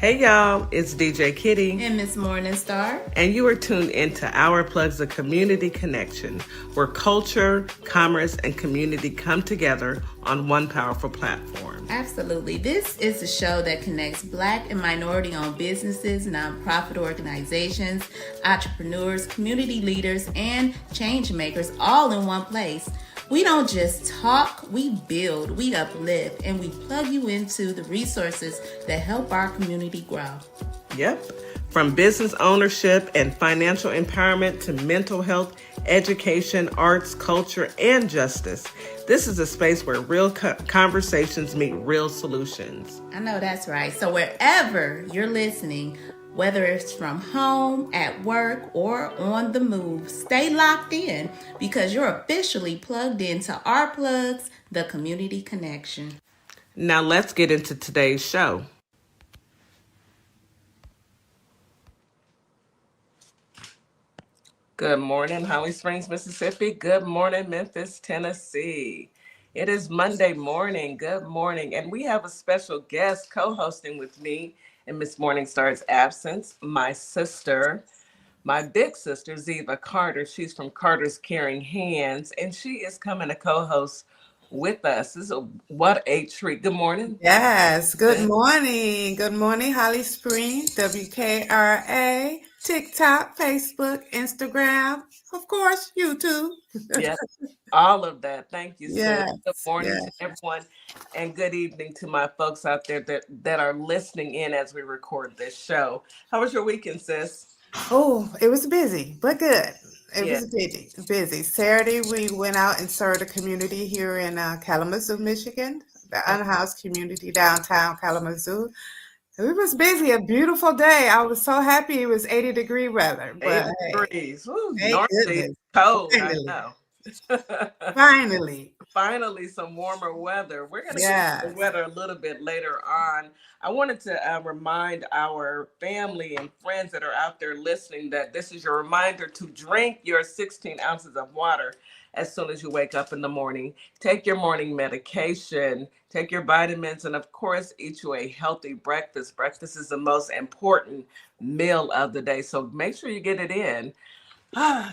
Hey y'all, it's DJ Kitty. And Miss Morningstar. And you are tuned into Our Plugs, a community connection, where culture, commerce, and community come together on one powerful platform. Absolutely. This is a show that connects Black and minority-owned businesses, nonprofit organizations, entrepreneurs, community leaders, and change makers all in one place. We don't just talk, we build, we uplift, and we plug you into the resources that help our community grow. Yep. From business ownership and financial empowerment to mental health, education, arts, culture, and justice. This is a space where real conversations meet real solutions. I know that's right. So wherever you're listening, whether it's from home, at work, or on the move, stay locked in because you're officially plugged into Our Plugs, the community connection. Now let's get into today's show. Good morning, Holly Springs, Mississippi. Good morning, Memphis, Tennessee. It is Monday morning. Good morning. And we have a special guest co-hosting with me in Miss Morningstar's absence, my sister, my big sister, Ziva Carter. She's from Carter's Caring Hands, and she is coming to co-host with us. What a treat. Good morning. Yes, good morning. Good morning, Holly Springs, WKRA, TikTok, Facebook, Instagram, of course, YouTube. Yes, all of that. Thank you, Yes, sis. Good morning yes. to everyone, and good evening to my folks out there that are listening in as we record this show. How was your weekend, sis? Oh, it was busy, but good. It Yeah. was busy. Saturday, we went out and served a community here in Kalamazoo, Michigan, the unhoused community downtown Kalamazoo. It was busy, a beautiful day. I was so happy it was 80-degree weather. 80 But hey, degrees. Woo, thank normally it's goodness. cold, I Finally. know. Finally. Finally, some warmer weather. We're going to get into the Yes. weather a little bit later on. I wanted to remind our family and friends that are out there listening that this is your reminder to drink your 16 ounces of water as soon as you wake up in the morning. Take your morning medication, take your vitamins, and of course, eat you a healthy breakfast. Breakfast is the most important meal of the day, so make sure you get it in.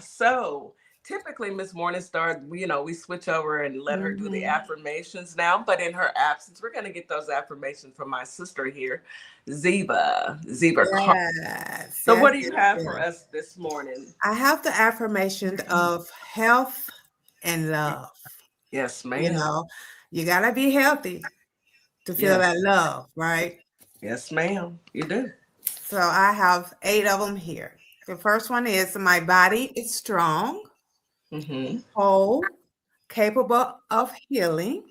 So typically Miss Morningstar, we switch over and let her do the affirmations now, but in her absence, we're going to get those affirmations from my sister here, Ziva Carter. Yes. So Yes, what do you yes, have yes. for us this morning? I have the affirmation of health and love. Yes, You ma'am. know, you gotta be healthy to feel Yes. that love, right? Yes, ma'am. You do. So I have 8 of them here. The first one is my body is strong, Mm-hmm. whole, capable of healing.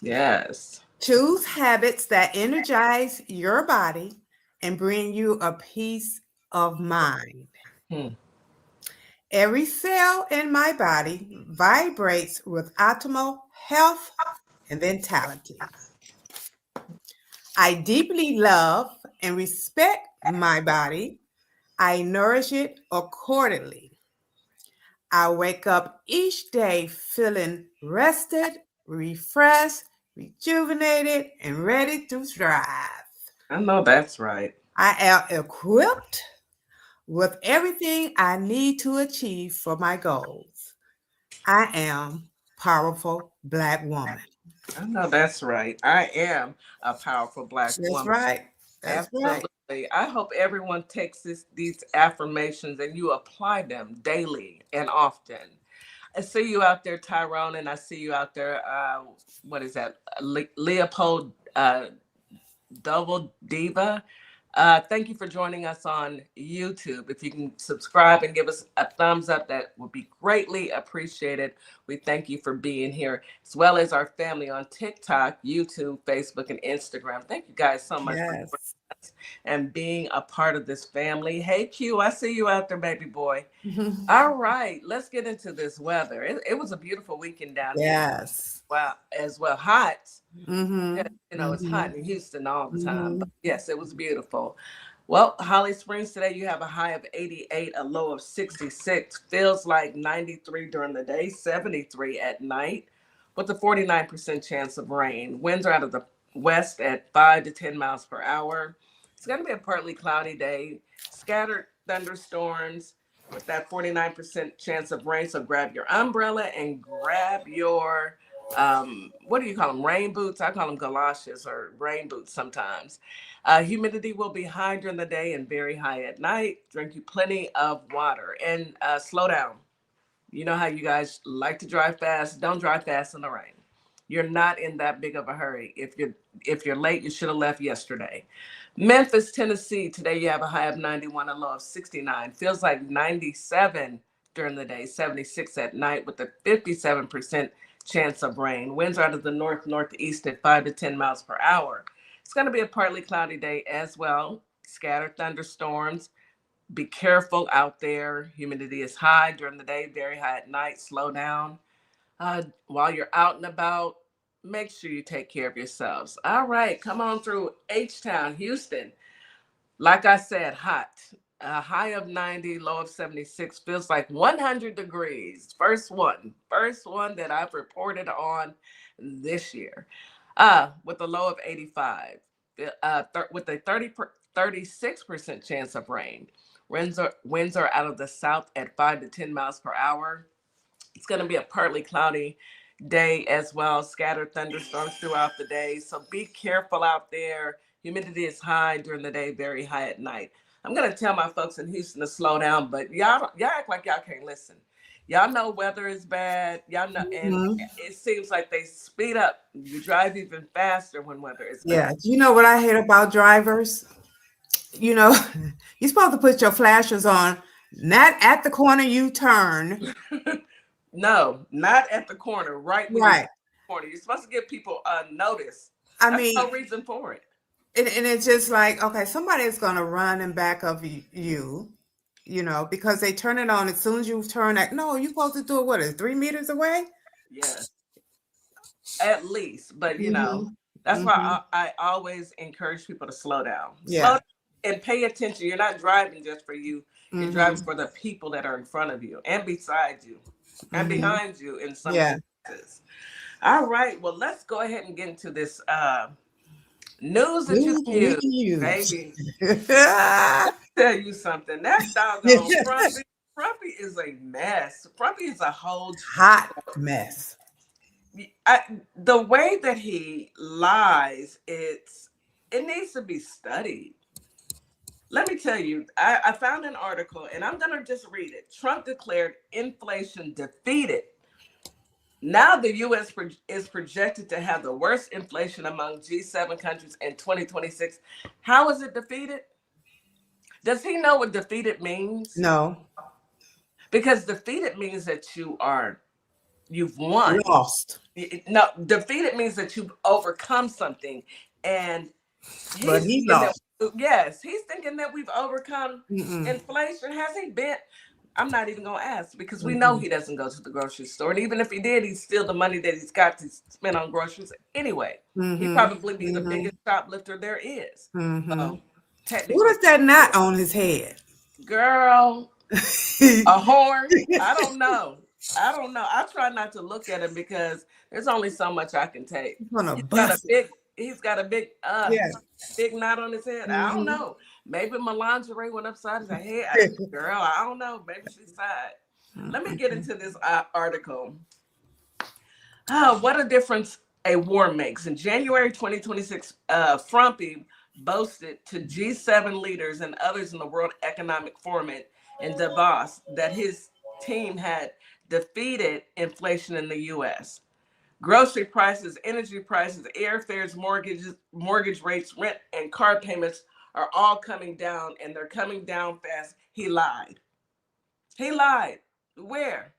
Yes. Choose habits that energize your body and bring you a peace of mind. Hmm. Every cell in my body vibrates with optimal health and vitality. I deeply love and respect my body. I nourish it accordingly. I wake up each day feeling rested, refreshed, rejuvenated, and ready to thrive. I know that's right. I am equipped with everything I need to achieve for my goals. I am powerful Black woman. I know that's right. I am a powerful Black That's woman. right. That's right. Absolutely. I hope everyone takes these affirmations and you apply them daily and often. I see you out there, Tyrone, and I see you out there. What is that? Leopold Double Diva. Thank you for joining us on YouTube. If you can subscribe and give us a thumbs up, that would be greatly appreciated. We thank you for being here, as well as our family on TikTok, YouTube, Facebook, and Instagram. Thank you guys so much for joining Yes. us and being a part of this family. Hey, Q, I see you out there, baby boy. All right, let's get into this weather. It was a beautiful weekend down here. Yes. Wow, as well. Hot. Mm-hmm. It's hot in Houston all the time. Mm-hmm. But yes, it was beautiful. Well, Holly Springs today, you have a high of 88, a low of 66. Feels like 93 during the day, 73 at night, with a 49% chance of rain. Winds are out of the west at 5 to 10 miles per hour. It's going to be a partly cloudy day, scattered thunderstorms with that 49% chance of rain. So grab your umbrella and grab your, what do you call them? Rain boots. I call them galoshes or rain boots sometimes. Humidity will be high during the day and very high at night. Drink you plenty of water and slow down. You know how you guys like to drive fast. Don't drive fast in the rain. You're not in that big of a hurry. If you're late, you should have left yesterday. Memphis, Tennessee. Today you have a high of 91, a low of 69. Feels like 97 during the day, 76 at night with a 57% chance of rain. Winds are out of the north northeast at 5 to 10 miles per hour. It's going to be a partly cloudy day as well. Scattered thunderstorms. Be careful out there. Humidity is high during the day, very high at night. Slow down. While you're out and about, make sure you take care of yourselves. All right, come on through H-Town, Houston. Like I said, hot. A high of 90, low of 76. Feels like 100 degrees. First one that I've reported on this year. With a low of 85. With a 36% chance of rain. Winds are out of the south at 5 to 10 miles per hour. It's going to be a partly cloudy day as well. Scattered thunderstorms throughout the day. So be careful out there. Humidity is high during the day, very high at night. I'm going to tell my folks in Houston to slow down, but y'all act like y'all can't listen. Y'all know weather is bad. Y'all know, and it seems like they speed up. You drive even faster when weather is Yeah. bad. You know what I hate about drivers? You know, you're supposed to put your flashers on, not at the corner you turn. No, not at the corner, right when you Right. turn the corner. You're supposed to give people a notice. I That's mean, no reason for it. and it's just like, okay, somebody is going to run in back of you know, because they turn it on as soon as you turn that. No, you're supposed to do it, what is 3 meters away? Yeah, at least. But Mm-hmm. that's why Mm-hmm. I always encourage people to slow down. Slow Yeah. down and pay attention. You're not driving just for you. You're Mm-hmm. driving for the people that are in front of you and beside you and Mm-hmm. behind you in some Yeah. cases. All right. Well, let's go ahead and get into this news that you News can we use, can use. baby. Tell you something. That doggone Frumpy is a mess. Frumpy is a whole Hot mess. the way that he lies, it needs to be studied. Let me tell you, I found an article and I'm gonna just read it. Trump declared inflation defeated. Now the U.S. is projected to have the worst inflation among G7 countries in 2026. How is it defeated? Does he know what defeated means? No. Because defeated means that you've won. Lost. No, defeated means that you've overcome something. And But he's he thinking that, lost. yes, he's thinking that we've overcome Mm-mm. inflation. Has he been? I'm not even going to ask because we know Mm-mm. he doesn't go to the grocery store. And even if he did, he's still the money that he's got to spend on groceries anyway. He Mm-hmm. probably be the Mm-hmm. biggest shoplifter there is. Mm-hmm. So What technically, is that knot on his head? girl, a He's horn? I don't know. I don't know. I try not to look at him because there's only so much I can take. gonna He's got a bust it. big he's got a Yeah. big knot on his head. I don't Mm-hmm. know. Maybe my lingerie went upside his head. Girl, I don't know. Maybe she's side. Let me get into this article. What a difference a war makes. In January 2026, Frumpy boasted to G7 leaders and others in the World Economic Forum in Davos that his team had defeated inflation in the U.S. Grocery prices, energy prices, airfares, mortgage rates, rent, and car payments are all coming down, and they're coming down fast. He lied. He lied. Where?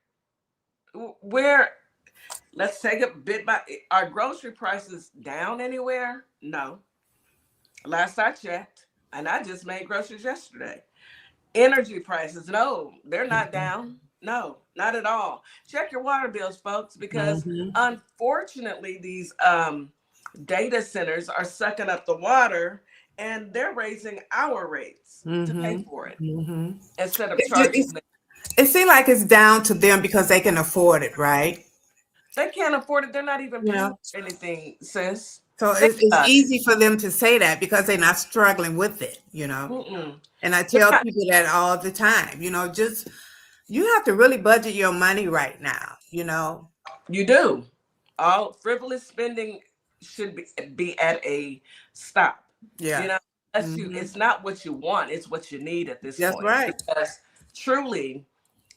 Where? Let's take it bit by. Are grocery prices down anywhere? No. Last I checked, and I just made groceries yesterday. Energy prices, no, they're not down. No, not at all. Check your water bills, folks, because Mm-hmm. unfortunately, these data centers are sucking up the water and they're raising our rates to pay Mm-hmm. for it Mm-hmm. instead of It, charging it, them. it seems like it's down to them because they can afford it, right? They can't afford it. They're not even paying Yeah. for anything, sis. So Think it's about it. easy for them to say that because they're not struggling with it, you know. Mm-mm. And I They're tell not- people that all the time, you know, just you have to really budget your money right now, you know. You do. All frivolous spending should be at a stop. You Yeah. know, unless you, Hmm. it's not what you want, it's what you need at this That's point. right. Because truly,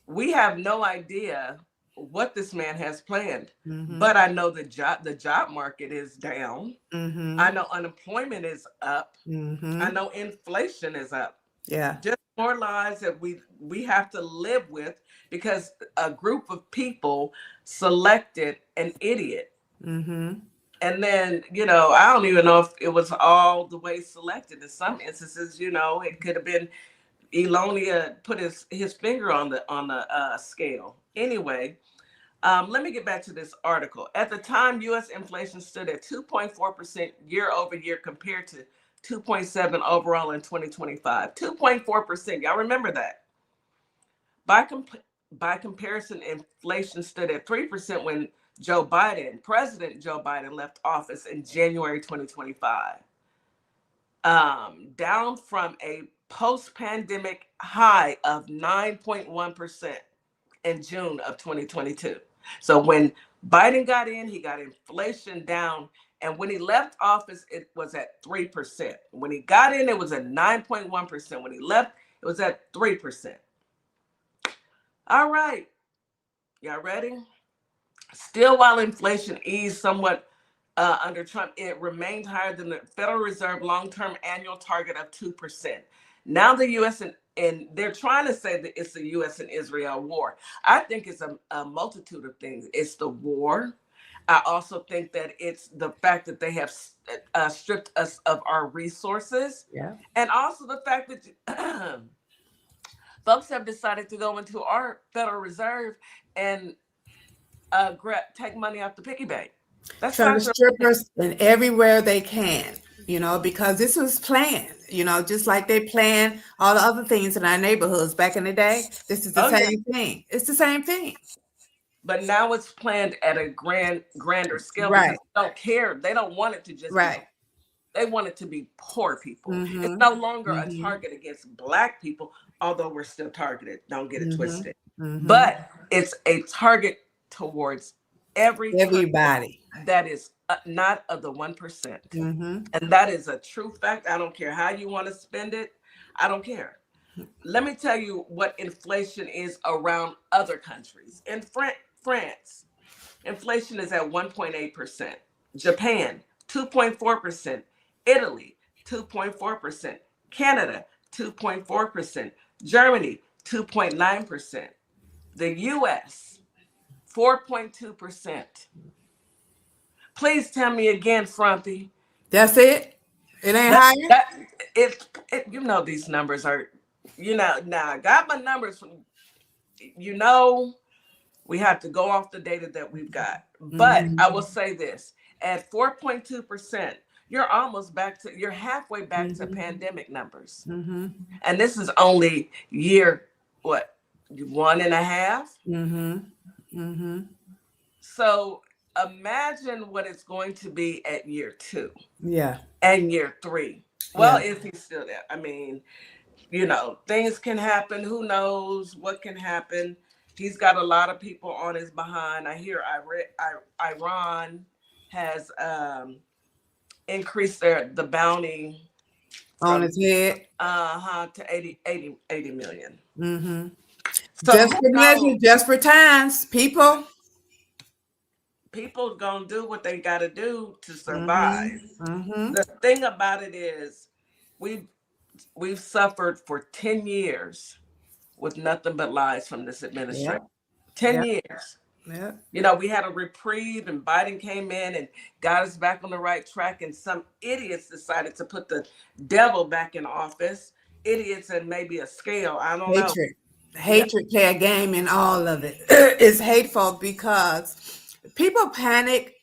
we have no idea what this man has planned. Hmm. But I know the job market is down. I Hmm. know unemployment is up. I Hmm. know inflation is up. Yeah. Just more lies that we have to live with because a group of people selected an idiot. Hmm. And then, I don't even know if it was all the way selected. In some instances, it could have been Elonia put his finger on the scale. Anyway, let me get back to this article. At the time, U.S. inflation stood at 2.4% year over year compared to 2.7 overall in 2025. 2.4%. Y'all remember that? By by comparison, inflation stood at 3% when President Joe Biden, left office in January 2025, down from a post-pandemic high of 9.1% in June of 2022. So when Biden got in, he got inflation down. And when he left office, it was at 3%. When he got in, it was at 9.1%. When he left, it was at 3%. All right. Y'all ready? Still, while inflation eased somewhat under Trump, it remained higher than the Federal Reserve long-term annual target of 2%. Now the U.S. and they're trying to say that it's the U.S. and Israel war. I think it's a multitude of things. It's the war. I also think that it's the fact that they have stripped us of our resources, Yeah. and also the fact that folks have decided to go into our Federal Reserve and take money off the piggy bank. That's Trying to not your strip money. us in everywhere they can, you know, because this was planned, you know, just like they planned all the other things in our neighborhoods back in the day. This is the Oh yeah, same thing. It's the same thing. but now it's planned at a grander scale because Right. they don't care. They don't want it to just be. Right. They want it to be poor people. It's Mm-hmm. no longer a Mm-hmm. target against Black people, although we're still targeted. Don't get it Mm-hmm. twisted. Mm-hmm. But it's a target towards every person Everybody. that is not of the 1%. Mm-hmm. And that is a true fact. I don't care how you want to spend it. I don't care. Let me tell you what inflation is around other countries. In France, inflation is at 1.8%. Japan, 2.4%. Italy, 2.4%. Canada, 2.4%. Germany, 2.9%. The US, 4.2%. Please tell me again, Frumpy. That's it. It ain't That higher. that these numbers are, now I got my numbers from, you know we have to go off the data that we've got. But Mm-hmm. I will say this, at 4.2%, you're halfway back to Mm-hmm. pandemic numbers. Mm-hmm. And this is only year, what, one and a half? Mm-hmm. Mm-hmm. So imagine what it's going to be at year two Yeah. and year three. Well, Yeah. if he's still there. I mean, things can happen. Who knows what can happen? He's got a lot of people on his behind. I hear Iran has increased the bounty On from his head. to 80 million. Mm-hmm. So who Desperate knows? measures, desperate times, people. People gonna do what they gotta do to Mm-hmm. survive. Mm-hmm. The thing about it is we've we've suffered for 10 years with nothing but lies from this Yeah. administration. 10 Yeah. years. Yeah. We had a reprieve and Biden came in and got us back on the right track. And some idiots decided to put the devil back in office. Idiots and maybe a scale. I don't know. Hatred. Yeah. Hatred play a game in all of it. It's hateful because people panic,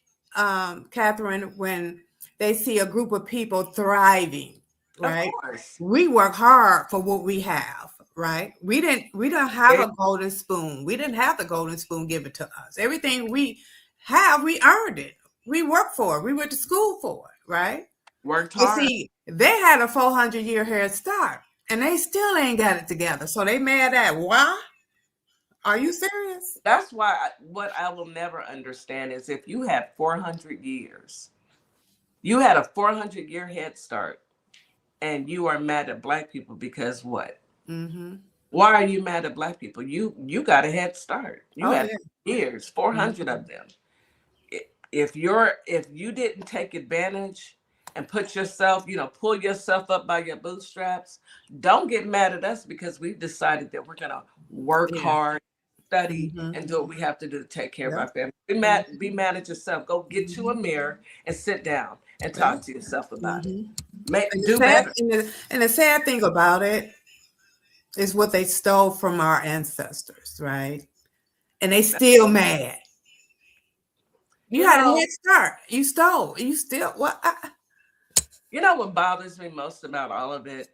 Catherine, when they see a group of people thriving, Of right? course. We work hard for what we have, right? We don't have It, a golden spoon. We didn't have the golden spoon given to us. Everything we have, we earned it. we work for it. We went to school for it, right? Worked But hard. see, they had a 400-year head start, and they still ain't got it together. So they mad at why? Are you serious? That's why what I will never understand is if you had 400 years, you had a 400-year head start, and you are mad at black people because what? Mm-hmm. Why are you mad at black people? You got a head start. You Oh had yeah. years, 400 Mm-hmm. of them. If you didn't take advantage and put yourself, pull yourself up by your bootstraps, don't get mad at us because we've decided that we're gonna work Yeah. hard, study, Mm-hmm. and do what we have to do to take care of Yep. our family. Be mad at yourself. Go get you a Mm-hmm. mirror and sit down and Yep. talk to yourself about it. Mm-hmm. And Do better. the sad thing about it is what they stole from our ancestors, right? And they still mad. You You had a know, head start. You stole. You still what? what bothers me most about all of it?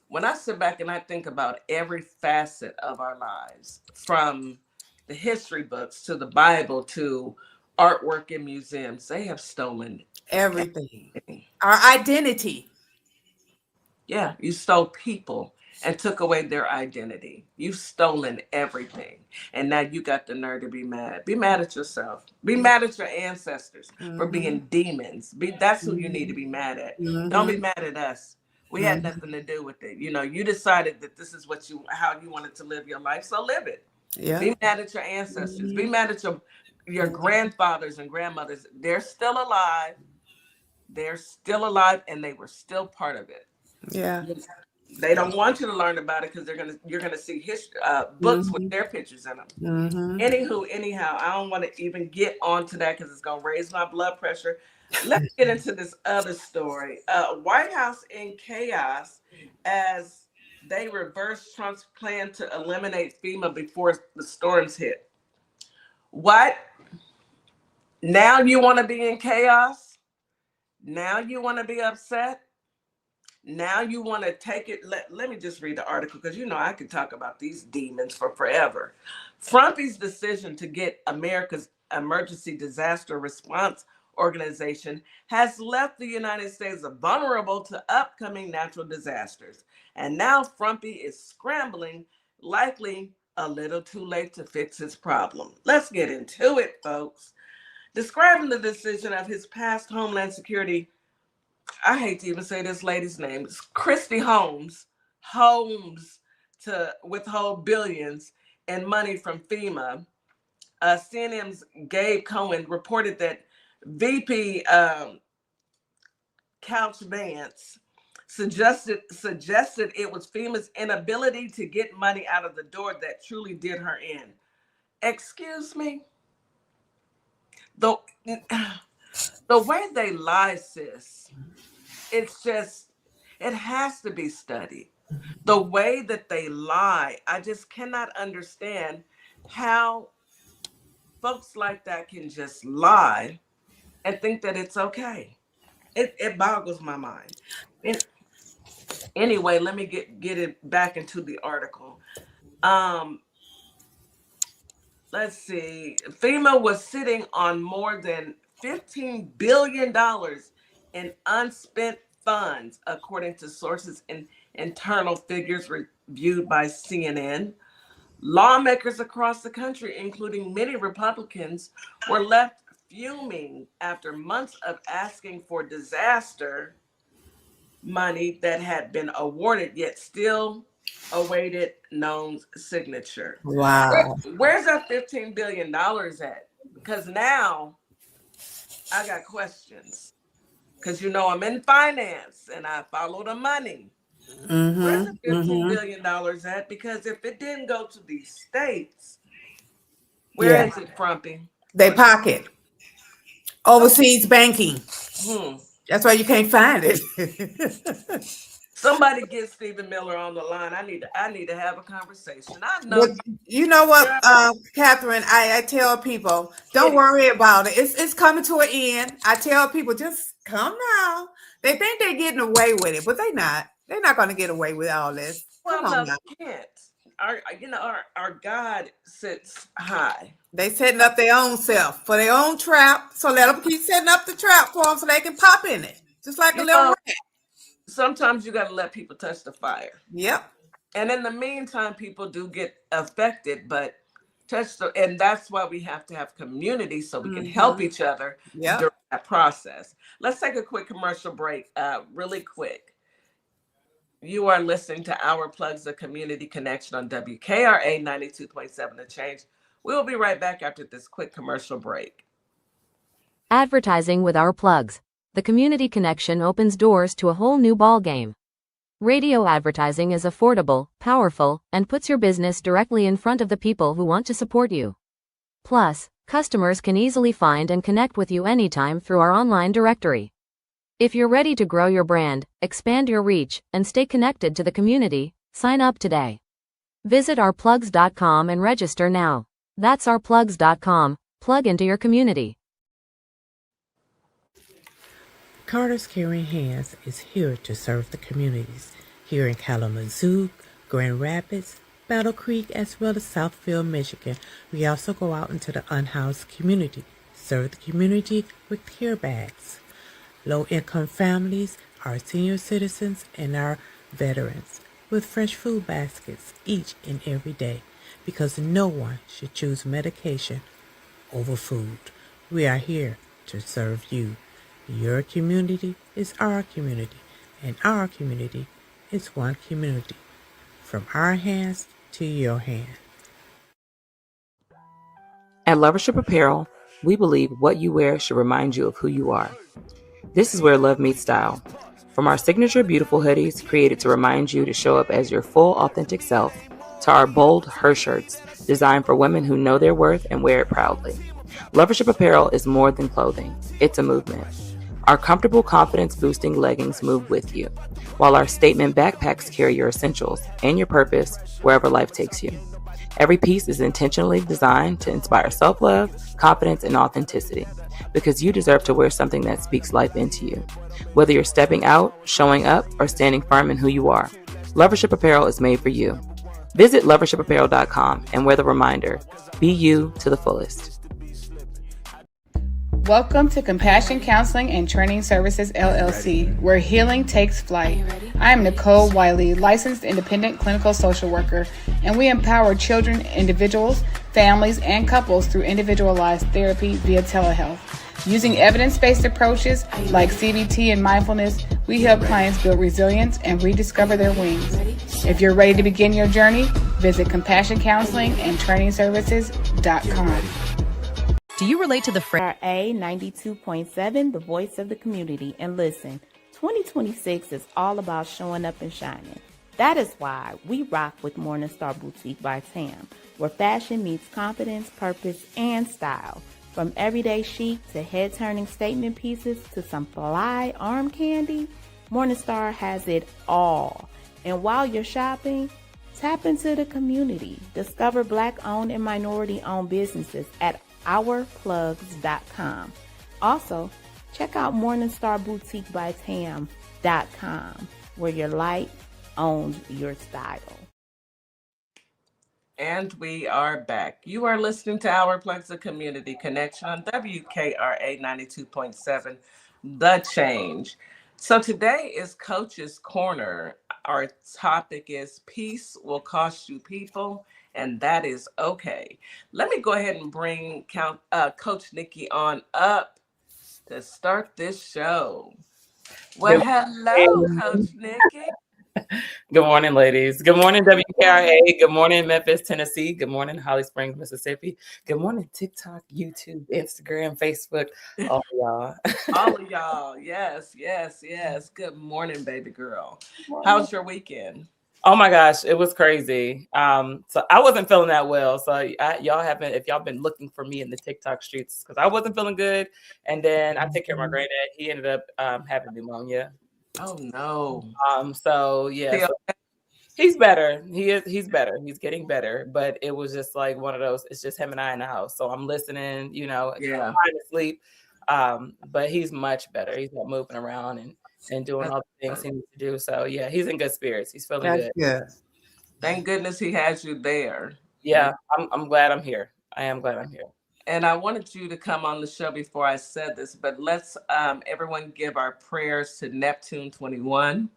When I sit back and I think about every facet of our lives, from the history books to the Bible to artwork in museums, they have stolen Everything. everything. Our identity. Yeah, you stole people and took away their identity. You've stolen everything. And now you got the nerve to be mad. Be mad at yourself. Be mad at your ancestors for Mm-hmm. being demons. That's who you need to Mm-hmm. be mad at. Don't be Mm-hmm. mad at us. We had Mm-hmm. nothing to do with it. You decided that this is how you wanted to live your life. So live it. Yeah. Be mad at your ancestors. Be Mm-hmm. mad at your grandfathers and grandmothers. They're still alive. They're still alive and they were still part of it. Yeah. They don't want you to learn about it because you're gonna see history books with Mm-hmm. their pictures in them. Mm-hmm. Anywho, anyhow, I don't want to even get onto that because it's gonna raise my blood pressure. Let's get into this other story. White House in chaos as they reverse Trump's plan to eliminate FEMA before the storms hit. What? Now you want to be in chaos? Now you want to be upset? Now you want to take it. Let me just read the article because I could talk about these demons for forever. Frumpy's decision to get America's emergency disaster response organization has left the United States vulnerable to upcoming natural disasters. And now Frumpy is scrambling, likely a little too late to fix his problem. Let's get into it, folks. Describing the decision of his past Homeland Security, I hate to even say this lady's name. It's Christy Holmes to withhold billions in money from FEMA. CNN's Gabe Cohen reported that VP Couch Vance suggested it was FEMA's inability to get money out of the door that truly did her in. Excuse me? The, the way they lie, sis, it's just, it has to be studied. The way that they lie, I just cannot understand how folks like that can just lie and think that it's okay. It boggles my mind. And anyway, let me get it back into the article. Um, let's see. FEMA was sitting on more than $15 billion in unspent funds, according to sources in internal figures reviewed by CNN. Lawmakers across the country, including many Republicans, were left fuming after months of asking for disaster money that had been awarded yet still awaited Noam's signature. Wow. Where's that $15 billion at? Because now I got questions. Because I'm in finance and I follow the money. Where's the Mm-hmm. $15 Mm-hmm. billion at? Because if it didn't go to these states, where Yeah. is it, Frumpy? They pocket overseas banking. Hmm. That's why you can't find it. Somebody get Stephen Miller on the line. I need to have a conversation. I know But you know what, girl, Catherine, I tell people, don't kitty. worry about it. It's coming to an end. I tell people, just come now. They think they're getting away with it, but they're not. They're not going to get away with all this. Come Well, on no, now. they can't. our God sits high. They setting up their own self for their own trap. So let them keep setting up the trap for them so they can pop in it. Just like a You little know, rat. sometimes you got to let people touch the fire. Yep. And in the meantime, people do get affected, but and that's why we have to have community so we can help each other Yep. during that process. Let's take a quick commercial break, really quick. You are listening to Our Plugs, the Community Connection on WKRA 92.7 The Change. We will be right back after this quick commercial break. Advertising with Our Plugs. The community connection opens doors to a whole new ballgame. Radio advertising is affordable, powerful, and puts your business directly in front of the people who want to support you. Plus, customers can easily find and connect with you anytime through our online directory. If you're ready to grow your brand, expand your reach, and stay connected to the community, sign up today. Visit ourplugs.com and register now. That's ourplugs.com. Plug into your community. Carter's Caring Hands is here to serve the communities here in Kalamazoo, Grand Rapids, Battle Creek, as well as Southfield, Michigan. We also go out into the unhoused community, serve the community with care bags. Low-income families, our senior citizens, and our veterans with fresh food baskets each and every day, because no one should choose medication over food. We are here to serve you. Your community is our community, and our community is one community. From our hands to your hand. At Lovership Apparel, we believe what you wear should remind you of who you are. This is where love meets style. From our signature beautiful hoodies created to remind you to show up as your full authentic self, to our bold her shirts designed for women who know their worth and wear it proudly. Lovership Apparel is more than clothing, it's a movement. Our comfortable confidence-boosting leggings move with you, while our statement backpacks carry your essentials and your purpose wherever life takes you. Every piece is intentionally designed to inspire self-love, confidence, and authenticity, because you deserve to wear something that speaks life into you. Whether you're stepping out, showing up, or standing firm in who you are, Lovership Apparel is made for you. Visit lovershipapparel.com and wear the reminder, be you to the fullest. Welcome to Compassion Counseling and Training Services, LLC, where healing takes flight. I am Nicole Wiley, licensed independent clinical social worker, and we empower children, individuals, families, and couples through individualized therapy via telehealth. Using evidence-based approaches like CBT and mindfulness, we help clients build resilience and rediscover their wings. If you're ready to begin your journey, visit CompassionCounselingandTrainingServices.com. Do you relate to the A 92.7, the voice of the community. And listen, 2026 is all about showing up and shining. That is why we rock with Morningstar Boutique by Tam, where fashion meets confidence, purpose, and style. From everyday chic to head-turning statement pieces to some fly arm candy, Morningstar has it all. And while you're shopping, tap into the community. Discover Black-owned and minority-owned businesses at ourplugs.com. Also, check out morningstarboutiquebytam.com, where your light owns your style. And we are back. You are listening to Our Plugs, the Community Connection on WKRA 92.7, The Change. So today is Coach's Corner. Our topic is peace will cost you people, and that is okay. Let me go ahead and bring Coach Nikki on up to start this show. Well, hello, Coach Nikki. Good morning, ladies. Good morning, WKRA. Good morning, Memphis, Tennessee. Good morning, Holly Springs, Mississippi. Good morning, TikTok, YouTube, Instagram, Facebook, all of y'all. All of y'all. Yes, yes, yes. Good morning, baby girl. How's your weekend? Oh my gosh, it was crazy. So I wasn't feeling that well. So y'all haven't, if y'all been looking for me in the TikTok streets, because I wasn't feeling good. And then I took care of my granddad. He ended up having pneumonia. Oh no. So yeah, so he's better. He's better. He's getting better. But it was just like one of those, it's just him and I in the house. So I'm listening, trying to sleep. But he's much better. He's not moving around and doing all the things he needs to do. So yeah, he's in good spirits. He's feeling That's good. good. Thank goodness he has you there. Yeah, I'm glad I'm here. I am glad I'm here. And I wanted you to come on the show before I said this, but let's everyone give our prayers to Neptune 21.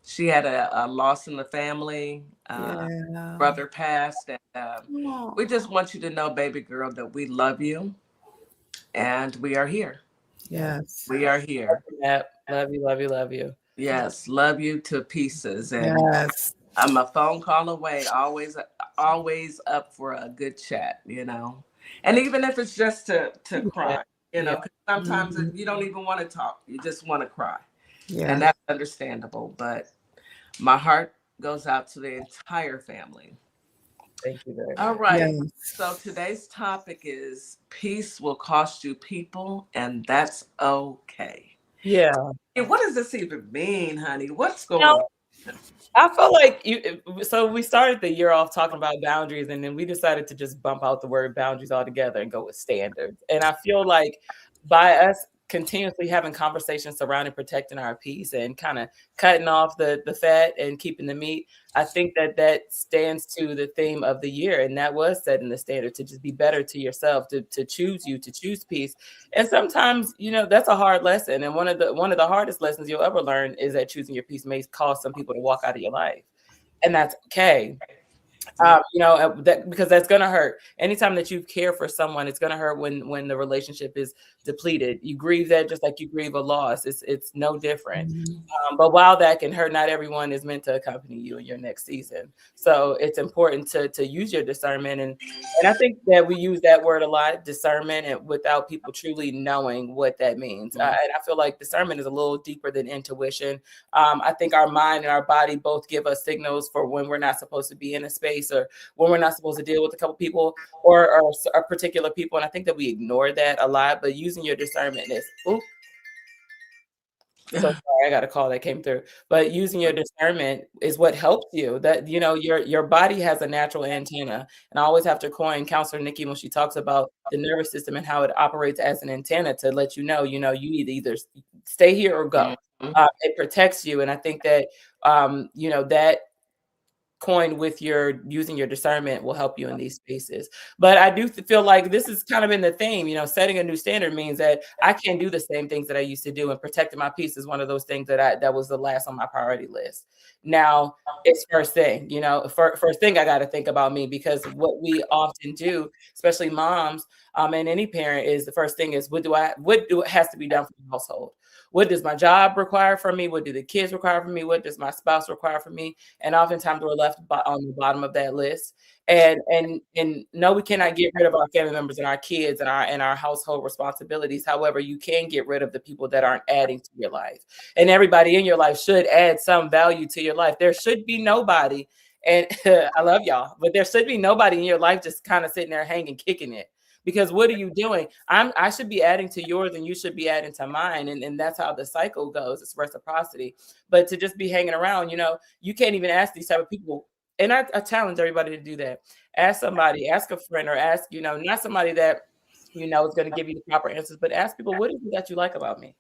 She had a loss in the family. Yeah. Brother passed. And Oh, we just want you to know, baby girl, that we love you and we are here. yes. We are here. Love you, love you, love you. Yes, love you to pieces. And Yes. I'm a phone call away, always up for a good chat, you know. And even if it's just to cry, you know, Yeah. because sometimes Mhm. you don't even want to talk, you just want to cry. Yeah. And that's understandable. But my heart goes out to the entire family. Thank you very All much. right. Yes. So today's topic is peace will cost you people, and that's okay. Yeah. And what does this even mean, honey? What's You going know, on? I feel like so we started the year off talking about boundaries, and then we decided to just bump out the word boundaries altogether and go with standards. And I feel like by us continuously having conversations surrounding protecting our peace and kind of cutting off the fat and keeping the meat, I think that stands to the theme of the year, and that was setting the standard to just be better to yourself, to choose you, to choose peace. And sometimes, that's a hard lesson. And one of the hardest lessons you'll ever learn is that choosing your peace may cause some people to walk out of your life. And that's okay. Because that's gonna hurt. Anytime that you care for someone, it's gonna hurt when the relationship is depleted. You grieve that just like you grieve a loss. It's no different. Mhm. But while that can hurt, not everyone is meant to accompany you in your next season. So it's important to use your discernment, and I think that we use that word a lot, discernment, and without people truly knowing what that means. And I feel like discernment is a little deeper than intuition. I think our mind and our body both give us signals for when we're not supposed to be in a space or when we're not supposed to deal with a couple people or particular people. And I think that we ignore that a lot. But using your discernment is, so sorry, I got a call that came through. But using your discernment is what helps you. That your body has a natural antenna, and I always have to coin Counselor Nikki when she talks about the nervous system and how it operates as an antenna to let you know you need to either stay here or go. It protects you, and I think that that coined with your using your discernment will help you in these spaces. But I do feel like this is kind of in the theme, setting a new standard means that I can't do the same things that I used to do, and protecting my peace is one of those things that was the last on my priority list. Now it's first thing, first thing I got to think about me, because what we often do, especially moms, and any parent, is the first thing is what do it has to be done for the household? What does my job require from me? What do the kids require from me? What does my spouse require from me? And oftentimes we're left on the bottom of that list. And no, we cannot get rid of our family members and our kids and our household responsibilities. However, you can get rid of the people that aren't adding to your life. And everybody in your life should add some value to your life. There should be nobody, and I love y'all, but there should be nobody in your life just kind of sitting there hanging, kicking it. Because what are you doing? I should be adding to yours and you should be adding to mine. And that's how the cycle goes. It's reciprocity. But to just be hanging around, you can't even ask these type of people. And I challenge everybody to do that. Ask somebody, ask a friend, or ask, not somebody that, is going to give you the proper answers, but ask people, what is it that you like about me?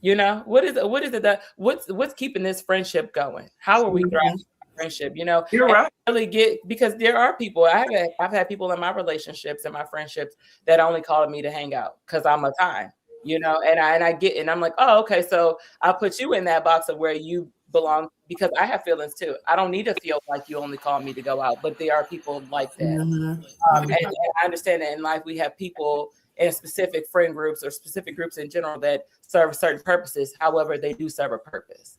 What is it that what's keeping this friendship going? How are we thriving in friendship? You're right. Really because there are people I've had people in my relationships and my friendships that only called me to hang out because I'm a time, and I get, and I'm like, oh, okay, so I'll put you in that box of where you belong, because I have feelings too. I don't need to feel like you only call me to go out, but there are people like that. And I understand that in life we have people in specific friend groups or specific groups in general that serve certain purposes. However, they do serve a purpose.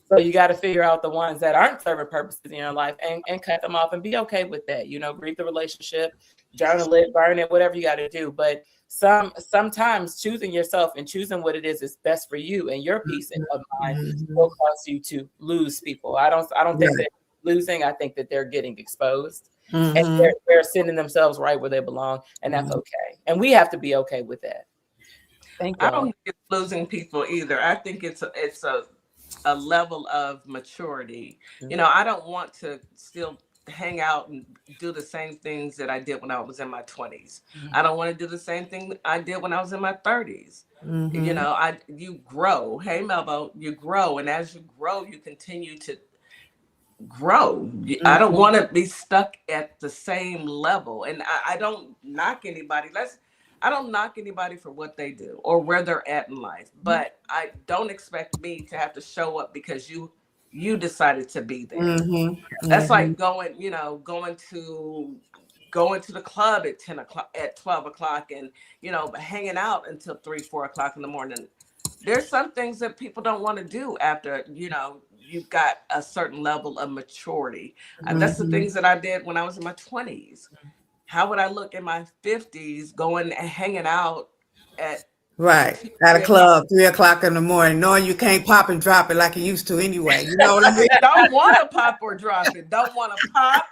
So you got to figure out the ones that aren't serving purposes in your life and cut them off and be okay with that. Grieve the relationship, journal it, burn it, whatever you got to do. But sometimes choosing yourself and choosing what it is best for you and your peace of mind will cause you to lose people. I don't think that losing. I think that they're getting exposed. And they're sending themselves right where they belong, and that's okay. And we have to be okay with that. Thank you. I don't think it's losing people either. I think it's a level of maturity. I don't want to still hang out and do the same things that I did when I was in my 20s. I don't want to do the same thing I did when I was in my 30s. You grow. Hey, Melbo, you grow, and as you grow, you continue to grow. I don't want to be stuck at the same level. And I don't knock anybody. I don't knock anybody for what they do or where they're at in life, but I don't expect me to have to show up because you decided to be there. That's like going to the club at 10 o'clock, at 12 o'clock, and hanging out until 3, 4 o'clock in the morning. There's some things that people don't want to do after you've got a certain level of maturity. That's the things that I did when I was in my 20s. How would I look in my 50s going and hanging out at Right. 2, At a 3 o'clock? club, 3 o'clock in the morning, knowing you can't pop and drop it like you used to anyway. You know what I mean? Don't want to pop or drop it. Don't want to pop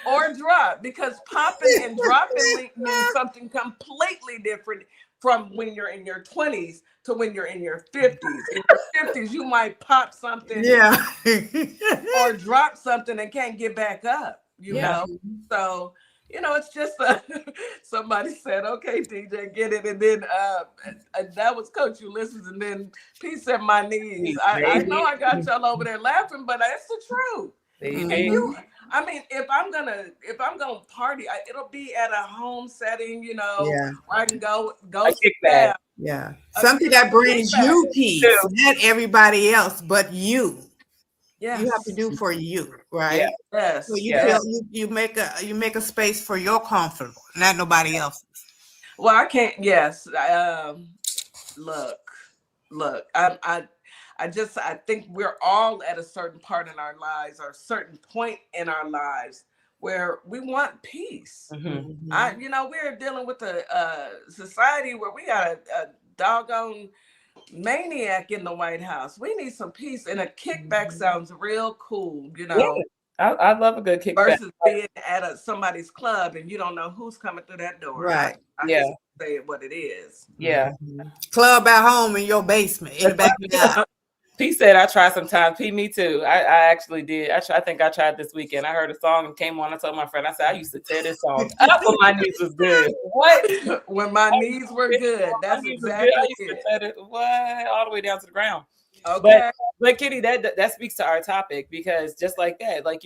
or drop, because popping and dropping means something completely different from when you're in your 20s to when you're in your 50s. In your 50s, you might pop something Yeah. or drop something and can't get back up, know? So, it's just somebody said, okay, DJ, get it. And then that was Coach Ulysses. And then P said, my knees. I know I got y'all over there laughing, but that's the truth. I mean, if I'm gonna party, it'll be at a home setting, where I can go sit down. Yeah. Something that brings you peace, not everybody else, but you. Yes. You have to do for you, right? Yes. So you feel you make a space for your comfort, not nobody else. Well, I can't. Yes. Look. I think we're all at a certain part in our lives, or a certain point in our lives, where we want peace. We're dealing with a society where we got a doggone maniac in the White House. We need some peace, and a kickback sounds real cool, I love a good kickback. Versus being at somebody's club and you don't know who's coming through that door. Right. I just say it what it is. Yeah. Club at home in your basement, in the backyard. P said I tried sometimes. P, me too. I actually did. I think I tried this weekend. I heard a song and came on. I told my friend, I said, I used to tear this song up when my knees was good. What? When my knees were good. That's exactly it. What? All the way down to the ground. Okay. But Kitty, that speaks to our topic, because just like that, like,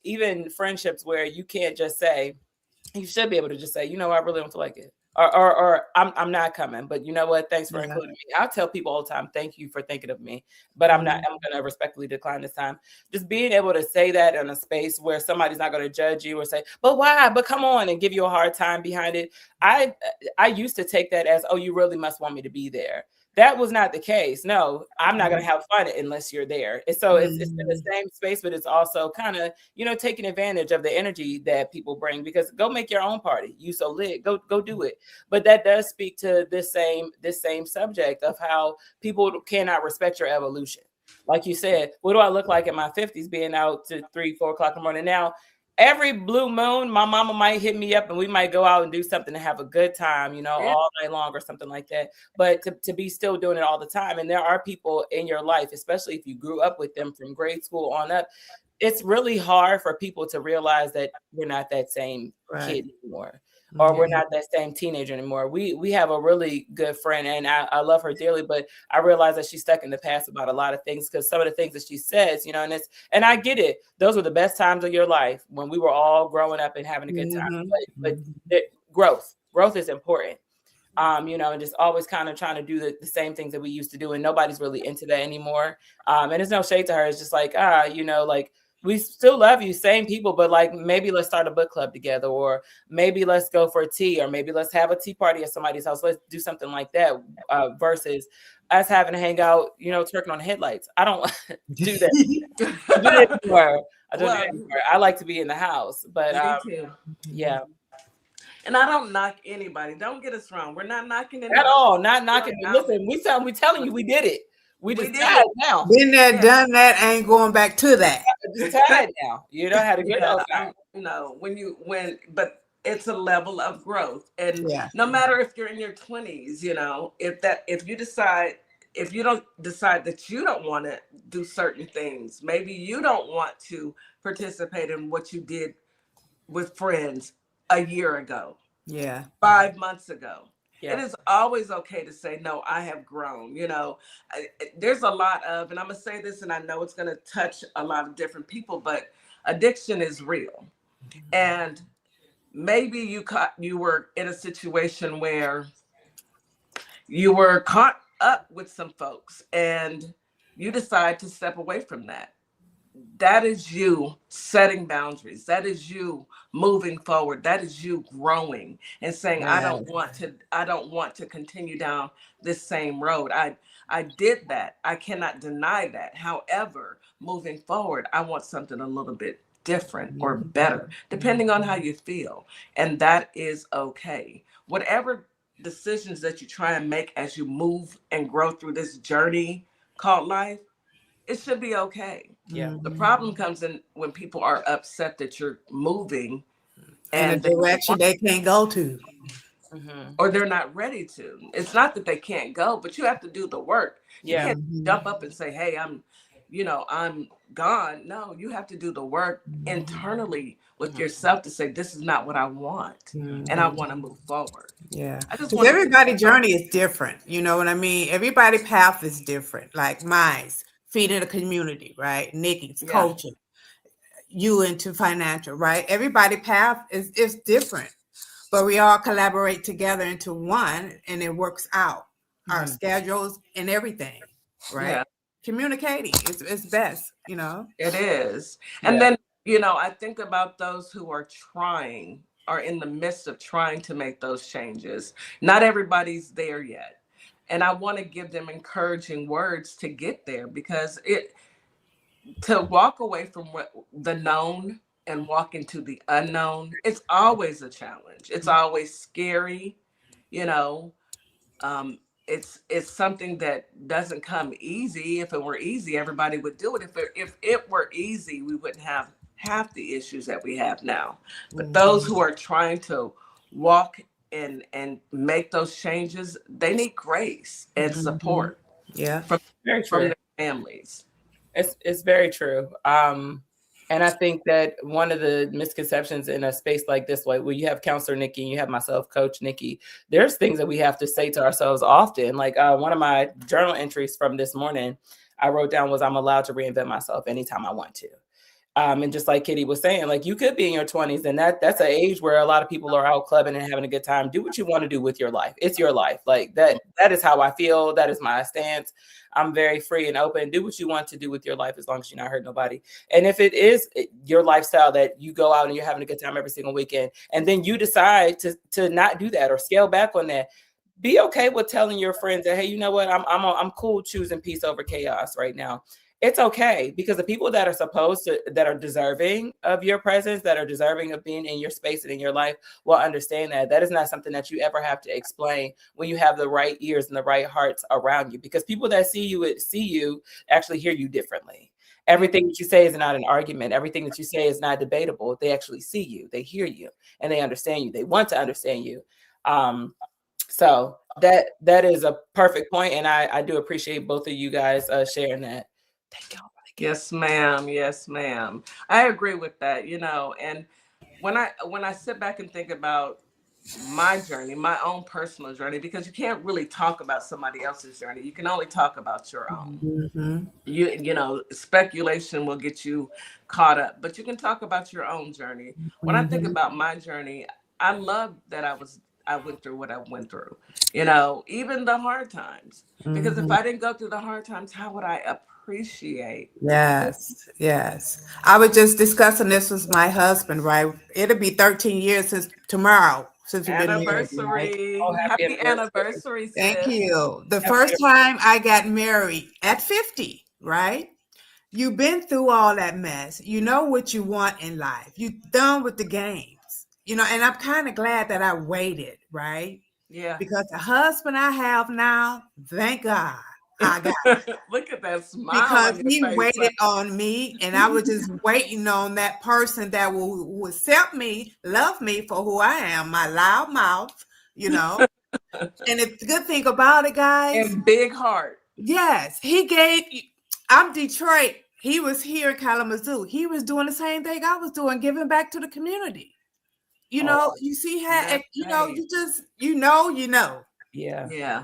even friendships where you can't just say, you should be able to just say, I really don't feel like it. Or I'm not coming, but you know what? Thanks for including me. I'll tell people all the time, thank you for thinking of me, but I'm going to respectfully decline this time. Just being able to say that in a space where somebody's not going to judge you or say, but why? But come on, and give you a hard time behind it. I used to take that as, oh, you really must want me to be there. That was not the case. No, I'm not going to have fun unless you're there. And so it's in the same space, but it's also kind of, taking advantage of the energy that people bring, because go make your own party. You so lit, go do it. But that does speak to this same subject of how people cannot respect your evolution. Like you said, what do I look like in my 50s being out to 3, 4 o'clock in the morning? Now, every blue moon, my mama might hit me up and we might go out and do something to have a good time, all night long or something like that. But to be still doing it all the time. And there are people in your life, especially if you grew up with them from grade school on up, it's really hard for people to realize that we're not that same kid anymore. Or we're not that same teenager anymore. We have a really good friend, and I love her dearly, but I realize that she's stuck in the past about a lot of things, because some of the things that she says, and I get it. Those were the best times of your life when we were all growing up and having a good time. But growth is important. And just always kind of trying to do the same things that we used to do, and nobody's really into that anymore. And it's no shade to her. It's just like, like, we still love you, same people, but like, maybe let's start a book club together, or maybe let's go for a tea, or maybe let's have a tea party at somebody's house. Let's do something like that, versus us having to hang out, twerking on headlights. I don't do that. I don't do that anymore. I like to be in the house, but me too. Yeah. And I don't knock anybody. Don't get us wrong. We're not knocking anybody. At all. Not knocking. Listen, we telling you we did it. We just tired now. Been there, done that, ain't going back to that. Just tired now. Had a good time. But it's a level of growth. And no matter if you're in your 20s, if you don't decide that you don't want to do certain things, maybe you don't want to participate in what you did with friends a year ago. 5 months ago. It is always okay to say, no, I have grown. There's a lot of, and I'm going to say this, and I know it's going to touch a lot of different people, but addiction is real. And maybe you were in a situation where you were caught up with some folks and you decide to step away from that. That is you setting boundaries. That is you moving forward. That is you growing and saying, I don't want to continue down this same road. I did that. I cannot deny that. However, moving forward, I want something a little bit different or better, depending on how you feel. And that is okay. Whatever decisions that you try and make as you move and grow through this journey called life, it should be okay. Yeah. The problem comes in when people are upset that you're moving in a and direction they can't go to. or they're not ready to. It's not that they can't go, but you have to do the work. You Yeah. can't jump up and say, hey, I'm gone. No, you have to do the work internally with yourself to say, this is not what I want. And I want to move forward. Yeah. I just Because want everybody's journey is different. You know what I mean? Everybody's path is different. Like mine's feeding the community, right? Nikki's coaching, you into financial, right? Everybody's path is different. But we all collaborate together into one and it works out. Our schedules and everything, right? Yeah. Communicating it's best, It is. And then, I think about those who are in the midst of trying to make those changes. Not everybody's there yet. And I want to give them encouraging words to get there, because to walk away from the known and walk into the unknown, it's always a challenge. It's always scary, it's something that doesn't come easy. If it were easy, everybody would do it. If it were easy, we wouldn't have half the issues that we have now. But those who are trying to walk and make those changes, they need grace and support from their families. It's very true. And I think that one of the misconceptions in a space like this, like where you have Counselor Nikki and you have myself, Coach Nikki, there's things that we have to say to ourselves often. Like one of my journal entries from this morning, I wrote down was, I'm allowed to reinvent myself anytime I want to. And just like Kitty was saying, like you could be in your 20s and that's an age where a lot of people are out clubbing and having a good time. Do what you want to do with your life. It's your life. Like that is how I feel. That is my stance. I'm very free and open. Do what you want to do with your life as long as you're not hurting nobody. And if it is your lifestyle that you go out and you're having a good time every single weekend, and then you decide to not do that or scale back on that, be okay with telling your friends that, hey, you know what? I'm cool choosing peace over chaos right now. It's okay, because the people that are deserving of your presence, that are deserving of being in your space and in your life, will understand that. That is not something that you ever have to explain when you have the right ears and the right hearts around you, because people that see you actually hear you differently. Everything that you say is not an argument. Everything that you say is not debatable. They actually see you, they hear you, and they understand you. They want to understand you. So that is a perfect point, and I do appreciate both of you guys sharing that. Thank y'all. Yes, ma'am. Yes, ma'am. I agree with that, and when I sit back and think about my journey, my own personal journey, because you can't really talk about somebody else's journey. You can only talk about your own. Speculation will get you caught up, but you can talk about your own journey. When I think about my journey, I love that I went through what I went through, even the hard times, because if I didn't go through the hard times, how would I appreciate? Yes. I was just discussing this with my husband, right? It'll be 13 years since tomorrow since we've been married. Anniversary. Oh, happy anniversary, sis. Thank you. The first time I got married at 50, right? You've been through all that mess. You know what you want in life. You're done with the games, and I'm kind of glad that I waited, right? Yeah. Because the husband I have now, thank God, I got it. Look at that smile. Because he waited on me, and I was just waiting on that person that will accept me, love me for who I am, my loud mouth, And the good thing about it, guys. And big heart. Yes. I'm Detroit. He was here in Kalamazoo. He was doing the same thing I was doing, giving back to the community. You see how, you know, you know. Yeah. Yeah.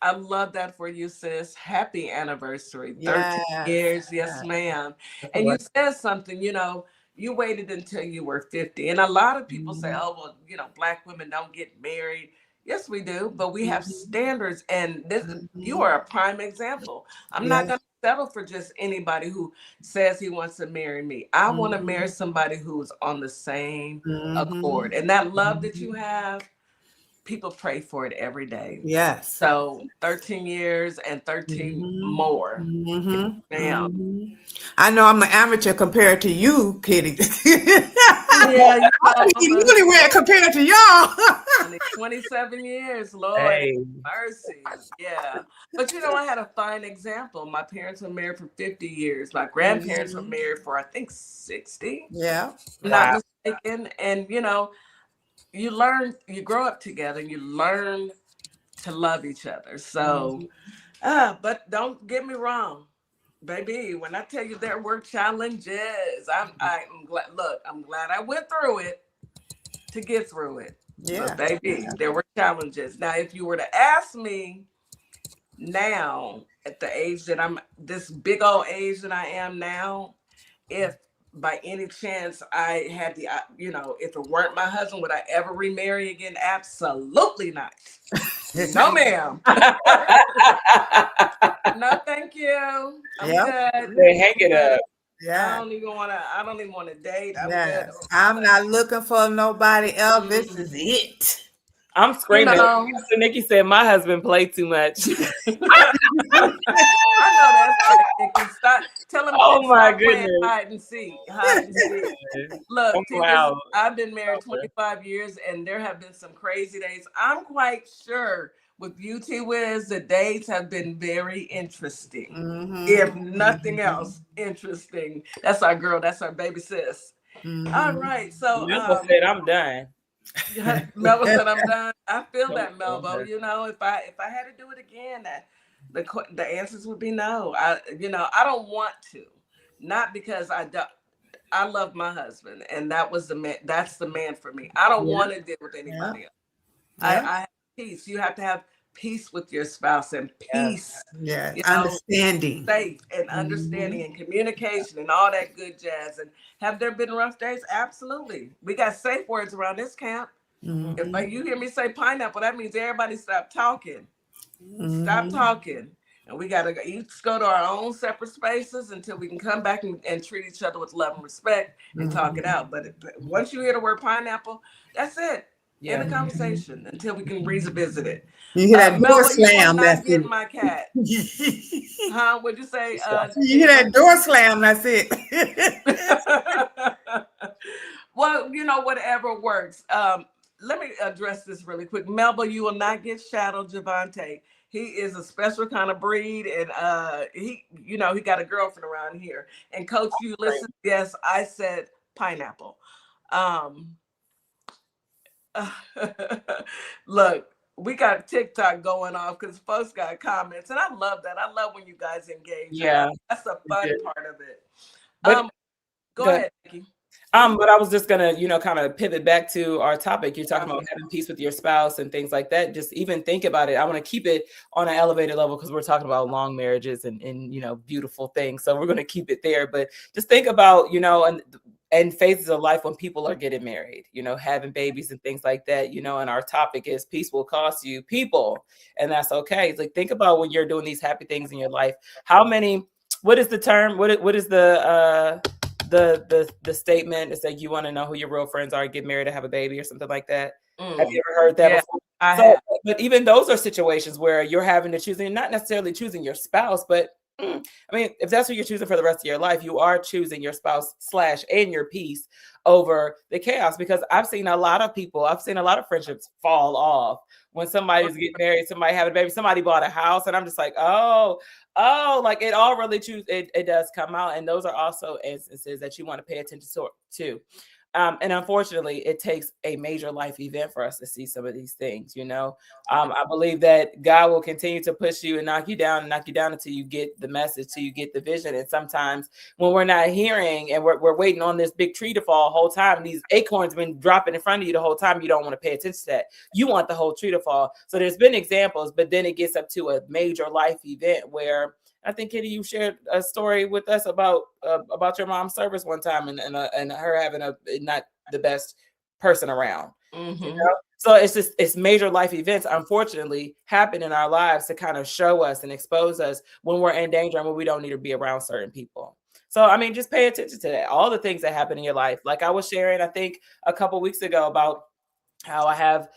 I love that for you, sis. Happy anniversary. 13 Yes. years. Yes, ma'am. That's a And you blessing. said something, you waited until you were 50. And a lot of people say, oh, well, Black women don't get married. Yes, we do, but we have standards. And you are a prime example. I'm not Yes. going to settle for just anybody who says he wants to marry me. I want to marry somebody who's on the same accord. And that love that you have, people pray for it every day. Yes. So 13 years and 13 more. Yes, ma'am. I know I'm an amateur compared to you, Kitty. Yeah, I'm newlywed compared to y'all. only 27 years, Lord have Hey. mercy. Yeah. But I had a fine example. My parents were married for 50 years. My grandparents were married for, I think, 60. Yeah. I'm Wow. not mistaken. And, you grow up together and you learn to love each other. So, but don't get me wrong, baby. When I tell you there were challenges, I'm glad. Look, I'm glad I went through it to get through it. Yeah. But baby, there were challenges. Now, if you were to ask me now, at the age that I'm, this big old age that I am now, if by any chance I had if it weren't my husband, would I ever remarry again? Absolutely not. No, ma'am. No, thank you. I'm Yep. good. They hang it up. Yeah. I don't even want to date. I'm good. Yes. I'm not looking for nobody else. This is it. I'm You screaming. know, Pastor Nikki said my husband played too much. I know that's right, Nikki. Stop. Tell him Oh my stop playing goodness. hide and seek. Hide and seek. Look, Oh, T, wow. I've been married 25 years, and there have been some crazy days. I'm quite sure with you, T Wiz, the days have been very interesting. If nothing else, interesting. That's our girl. That's our baby sis. All right. So, Melba said I'm done. Melba said I'm done. I feel that, Melba. If I had to do it again, the answers would be no. I don't want to, not because I don't. I love my husband, and that was the man. That's the man for me. I don't want to deal with anybody else. I have peace. You have to have peace with your spouse and peace. Yeah. Understanding. Safe and understanding and communication and all that good jazz. And have there been rough days? Absolutely. We got safe words around this camp. If you hear me say pineapple, that means everybody stop talking. Stop talking. And we got to each go to our own separate spaces until we can come back and treat each other with love and respect and talk it out. But once you hear the word pineapple, that's it. Yeah. End the conversation until we can revisit it. You hear that door Melba, slam? you will not That's get it. my cat. Huh? What'd you say? You hear that door slam? That's it. Well, whatever works. Let me address this really quick. Melba, you will not get shadowed, Javante. He is a special kind of breed, and he got a girlfriend around here. And Coach, you listen? Yes, I said pineapple. Look, we got TikTok going off because folks got comments, and I love that. I love when you guys engage. Yeah, that's the fun part of it. But go ahead, Nikki. But I was just gonna, kind of pivot back to our topic. You're talking about having peace with your spouse and things like that. Just even think about it. I want to keep it on an elevated level because we're talking about long marriages and beautiful things. So we're going to keep it there. But just think about, and phases of life when people are getting married, having babies and things like that, and our topic is peace will cost you people, and that's okay. It's like, think about when you're doing these happy things in your life. What is the term? What is the statement? It's like, you want to know who your real friends are, get married, to have a baby or something like that. Have you ever heard that before? I have. But even those are situations where you're having to choose, and not necessarily choosing your spouse, but if that's what you're choosing for the rest of your life, you are choosing your spouse / and your peace over the chaos. Because I've seen a lot of friendships fall off when somebody's getting married, somebody having a baby, somebody bought a house, and I'm just like, like it all really it does come out. And those are also instances that you want to pay attention to. And unfortunately, it takes a major life event for us to see some of these things, I believe that God will continue to push you and knock you down until you get the message, till you get the vision. And sometimes when we're not hearing and we're waiting on this big tree to fall the whole time, these acorns been dropping in front of you the whole time, you don't want to pay attention to that. You want the whole tree to fall. So there's been examples, but then it gets up to a major life event where I think, Kitty, you shared a story with us about your mom's service one time and her having not the best person around. Mm-hmm. So it's major life events, unfortunately, happen in our lives to kind of show us and expose us when we're in danger and when we don't need to be around certain people. So, I mean, just pay attention to that. All the things that happen in your life. Like I was sharing, I think a couple weeks ago about how I have,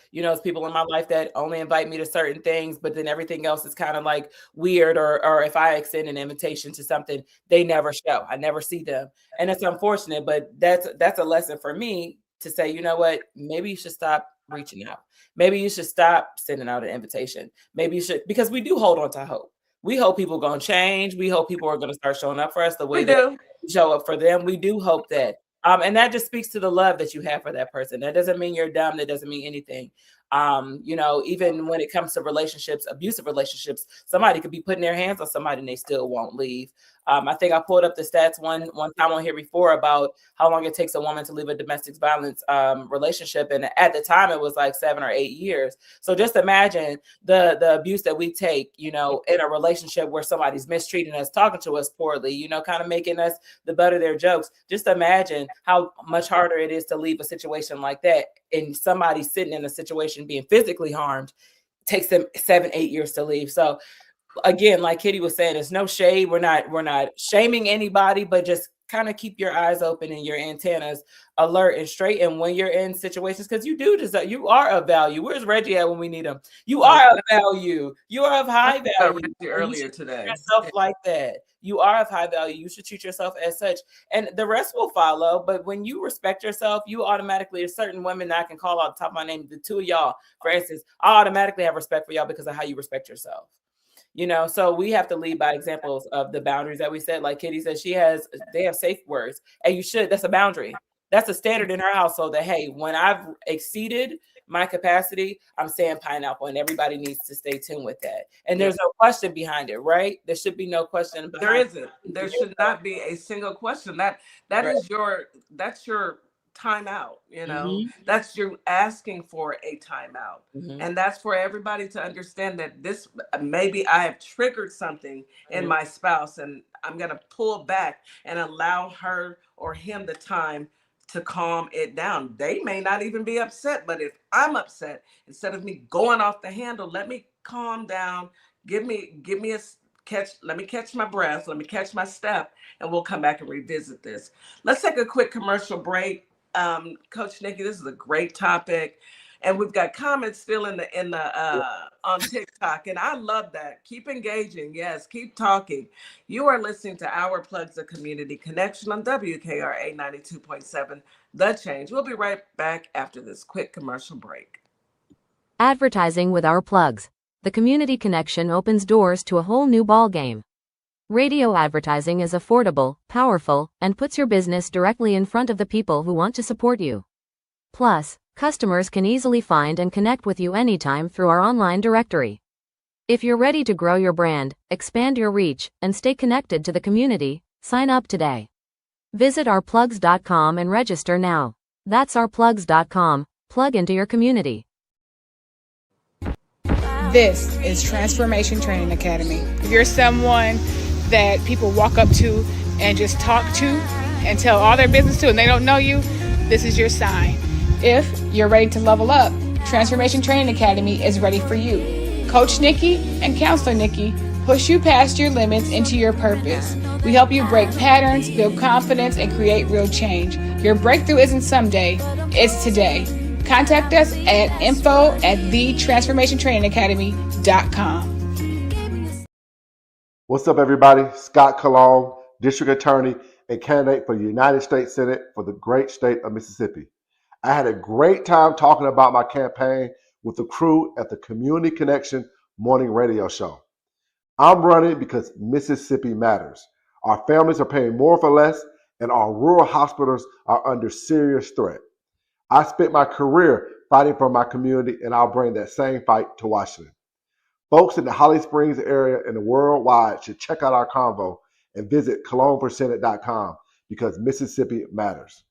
people in my life that only invite me to certain things, but then everything else is kind of like weird, or if I extend an invitation to something, they never show. I never see them. And it's unfortunate, but that's a lesson for me to say, you know what, maybe you should stop reaching out. Maybe you should stop sending out an invitation. Maybe you should, because we do hold on to hope. We hope people are going to change. We hope people are going to start showing up for us the way that we show up for them. We do hope that. And that just speaks to the love that you have for that person. That doesn't mean you're dumb. That doesn't mean anything. Even when it comes to relationships, abusive relationships, somebody could be putting their hands on somebody and they still won't leave. I think I pulled up the stats one time on here before about how long it takes a woman to leave a domestic violence relationship. And at the time, it was like 7 or 8 years. So just imagine the abuse that we take, in a relationship where somebody's mistreating us, talking to us poorly, kind of making us the butt of their jokes. Just imagine how much harder it is to leave a situation like that. And somebody sitting in a situation being physically harmed takes them 7, 8 years to leave. So again, like Kitty was saying, there's no shade. We're not shaming anybody, but just kind of keep your eyes open and your antennas alert and straight. And when you're in situations, because you do deserve, you are of value. Where's Reggie at when we need him? You are of value. You are of high value. Earlier today, yourself like that. You are of high value. You should treat yourself as such, and the rest will follow. But when you respect yourself, you automatically, there's certain women that I can call off the top of my name, the two of y'all, for instance, I automatically have respect for y'all because of how you respect yourself. So we have to lead by examples of the boundaries that we set. Like Kitty said, they have safe words, and you should. That's a boundary. That's a standard in her household that, hey, when I've exceeded my capacity, I'm saying pineapple, and everybody needs to stay tuned with that. And there's no question behind it, right? There should be no question. There isn't. There should not be a single question. That's your timeout. That's you asking for a timeout. And that's for everybody to understand that this, maybe I have triggered something in my spouse, and I'm going to pull back and allow her or him the time to calm it down. They may not even be upset, but if I'm upset, instead of me going off the handle, let me calm down. Give me a catch. Let me catch my breath. Let me catch my step, and we'll come back and revisit this. Let's take a quick commercial break. Coach Nikki, this is a great topic, and we've got comments still in the on TikTok, and I love that. Keep engaging. Yes, keep talking. You are listening to Our Plugs, the Community Connection on WKRA 92.7, The Change. We'll be right back after this quick commercial break. Advertising with Our Plugs. The community connection opens doors to a whole new ballgame. Radio advertising is affordable, powerful, and puts your business directly in front of the people who want to support you. Plus, customers can easily find and connect with you anytime through our online directory. If you're ready to grow your brand, expand your reach, and stay connected to the community, sign up today. Visit ourplugs.com and register now. That's ourplugs.com. Plug into your community. This is Transformation Training Academy. If you're someone that people walk up to and just talk to and tell all their business to and they don't know you, this is your sign. If you're ready to level up, Transformation Training Academy is ready for you. Coach Nikki and Counselor Nikki push you past your limits into your purpose. We help you break patterns, build confidence, and create real change. Your breakthrough isn't someday, it's today. Contact us at info@thetransformationtrainingacademy.com. What's up, everybody? Scott Cologne, District Attorney and candidate for the United States Senate for the great state of Mississippi. I had a great time talking about my campaign with the crew at the Community Connection morning radio show. I'm running because Mississippi matters. Our families are paying more for less, and our rural hospitals are under serious threat. I spent my career fighting for my community, and I'll bring that same fight to Washington. Folks in the Holly Springs area and the worldwide should check out our convo and visit cologneforsenate.com because Mississippi matters.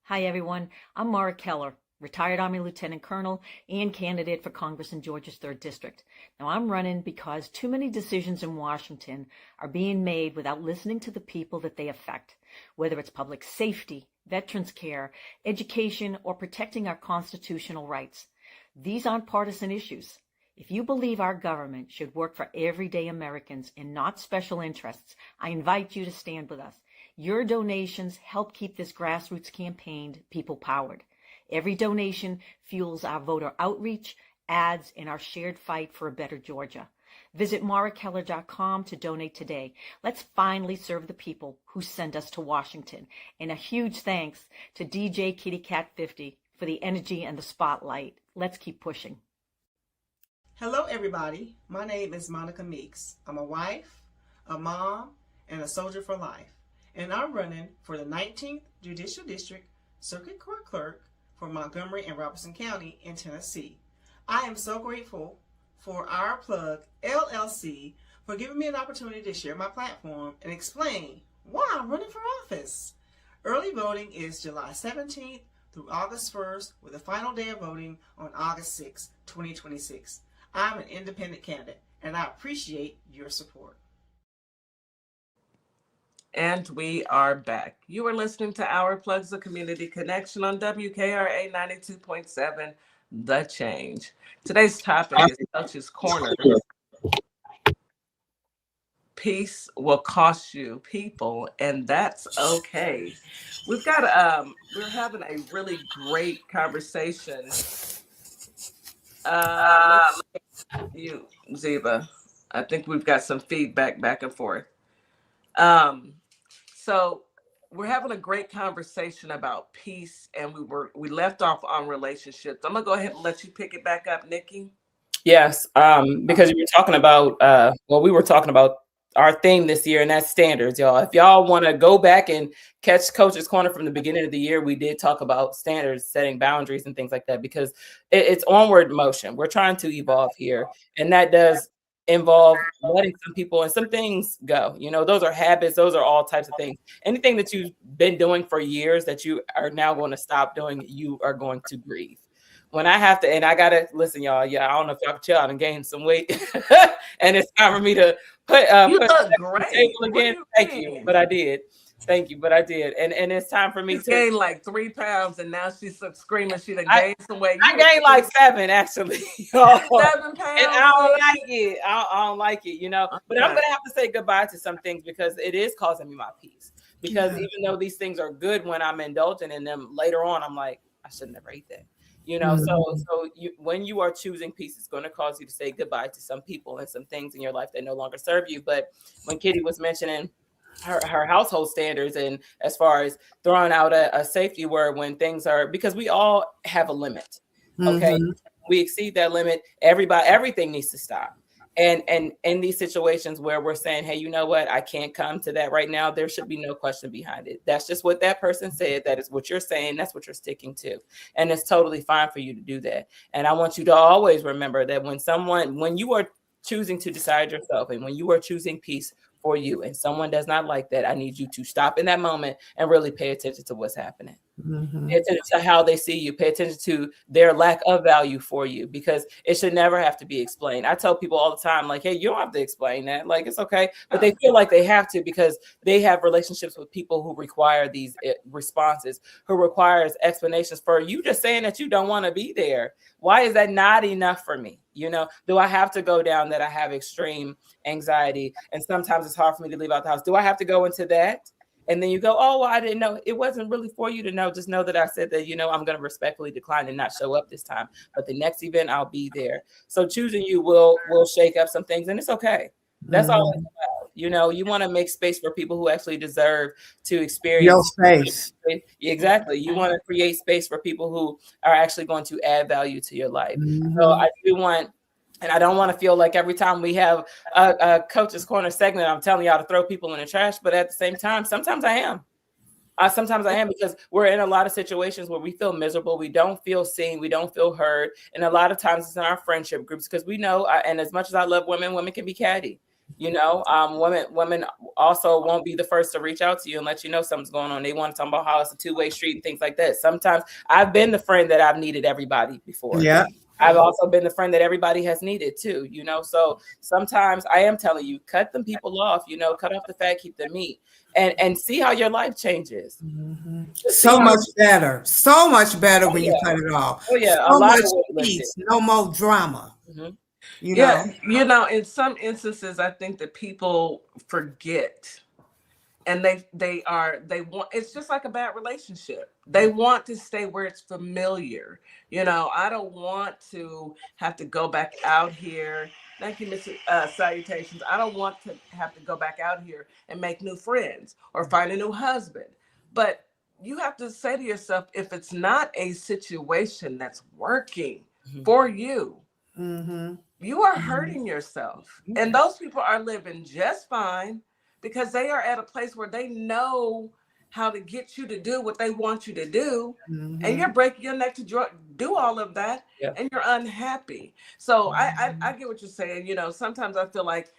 Hi, everyone. I'm Mara Keller, retired Army Lieutenant Colonel and candidate for Congress in Georgia's 3rd District. Now, I'm running because too many decisions in Washington are being made without listening to the people that they affect, whether it's public safety, veterans care, education, or protecting our constitutional rights. These aren't partisan issues. If you believe our government should work for everyday Americans and not special interests, I invite you to stand with us. Your donations help keep this grassroots campaign people-powered. Every donation fuels our voter outreach, ads, and our shared fight for a better Georgia. Visit marakeller.com to donate today. Let's finally serve the people who send us to Washington. And a huge thanks to DJ Kitty Cat 50 for the energy and the spotlight. Let's keep pushing. Hello, everybody. My name is Monica Meeks. I'm a wife, a mom, and a soldier for life. And I'm running for the 19th Judicial District Circuit Court Clerk for Montgomery and Robertson County in Tennessee. I am so grateful for Our Plug LLC for giving me an opportunity to share my platform and explain why I'm running for office. Early voting is July 17th through August 1st, with the final day of voting on August 6, 2026. I'm an independent candidate, and I appreciate your support. And we are back. You are listening to Our Plugs, the Community Connection on WKRA 92.7, The Change. Today's topic is Coach's Corner. Peace will cost you people, and that's okay. We've got we're having a really great conversation. You, Ziba, I think we've got some feedback back and forth. So we're having a great conversation about peace, and we left off on relationships. I'm gonna go ahead and let you pick it back up, Nikki. Yes, because you were talking about, we were talking about our theme this year, and that's standards, y'all. If y'all want to go back and catch Coach's Corner from the beginning of the year, we did talk about standards, setting boundaries, and things like that, because it's onward motion. We're trying to evolve here, and that does involve letting some people and some things go. You know, those are habits. Those are all types of things. Anything that you've been doing for years that you are now going to stop doing, you are going to grieve. When I have to, and I gotta listen, y'all. Yeah, I don't know if y'all can chill out and gain some weight, and it's time for me to put you put look great. Table again. Thank you, but I did. Thank you, but I did, and it's time for me to gain like 3 pounds, and now she's screaming she done gained some weight. I gained like 7 actually. 7 pounds, and I don't like it. I don't like it, you know. Okay. But I'm gonna have to say goodbye to some things because it is causing me my peace. Because even though these things are good when I'm indulging in them, later on I'm like, I should never eat that. You know, so when you are choosing peace, it's going to cause you to say goodbye to some people and some things in your life that no longer serve you. But when Kitty was mentioning her household standards, and as far as throwing out a safety word when things are, because we all have a limit. Okay. We exceed that limit. Everything needs to stop. And in these situations where we're saying, hey, you know what, I can't come to that right now, there should be no question behind it. That's just what that person said. That is what you're saying. That's what you're sticking to. And it's totally fine for you to do that. And I want you to always remember that when you are choosing to decide yourself, and when you are choosing peace for you, and someone does not like that, I need you to stop in that moment and really pay attention to what's happening. Pay attention to how they see you. Pay attention to their lack of value for you, because it should never have to be explained. I tell people all the time, like, hey, you don't have to explain that. Like, it's okay. But they feel like they have to because they have relationships with people who require these responses, who requires explanations for you just saying that you don't want to be there. Why is that not enough for me? You know, do I have to go down that I have extreme anxiety and sometimes it's hard for me to leave out the house? Do I have to go into that? And then you go, oh, well, I didn't know. It wasn't really for you to know. Just know that I said that, you know, I'm going to respectfully decline and not show up this time. But the next event, I'll be there. So choosing you will shake up some things, and it's okay. That's all it's about. You know, you want to make space for people who actually deserve to experience your space. Exactly. You want to create space for people who are actually going to add value to your life. So I do want And I don't want to feel like every time we have a Coach's Corner segment, I'm telling y'all to throw people in the trash. But at the same time, sometimes I am. Sometimes I am, because we're in a lot of situations where we feel miserable. We don't feel seen. We don't feel heard. And a lot of times it's in our friendship groups, because we know, and as much as I love women, women can be catty. Women also won't be the first to reach out to you and let you know something's going on. They want to talk about how it's a two-way street and things like that. Sometimes I've been the friend that I've needed everybody before. Yeah. I've also been the friend that everybody has needed too, So sometimes I am telling you, cut them people off, cut off the fat, keep the meat, and see how your life changes. Mm-hmm. So much better when you cut it off. Oh yeah, so much peace, no more drama. Mm-hmm. In some instances, I think that people forget. And they want, it's just like a bad relationship. They want to stay where it's familiar. I don't want to have to go back out here. Thank you, Mr. Salutations. I don't want to have to go back out here and make new friends or find a new husband. But you have to say to yourself, if it's not a situation that's working for you, you are hurting yourself. And those people are living just fine, because they are at a place where they know how to get you to do what they want you to do. And you're breaking your neck to do all of that, and you're unhappy. So I get what you're saying. Sometimes I feel like,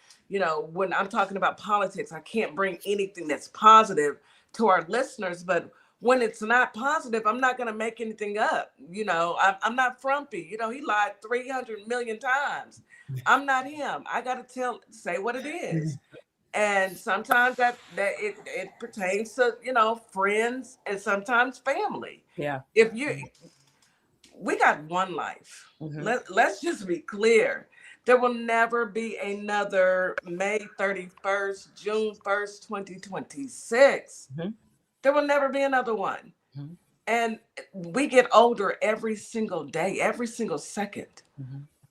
when I'm talking about politics, I can't bring anything that's positive to our listeners, but when it's not positive, I'm not going to make anything up. I'm not frumpy. He lied 300 million times. I'm not him. I got to say what it is. And sometimes that it pertains to, friends, and sometimes family. Yeah. We got one life. Let's just be clear. There will never be another May 31st, June 1st, 2026. There will never be another one. And we get older every single day, every single second.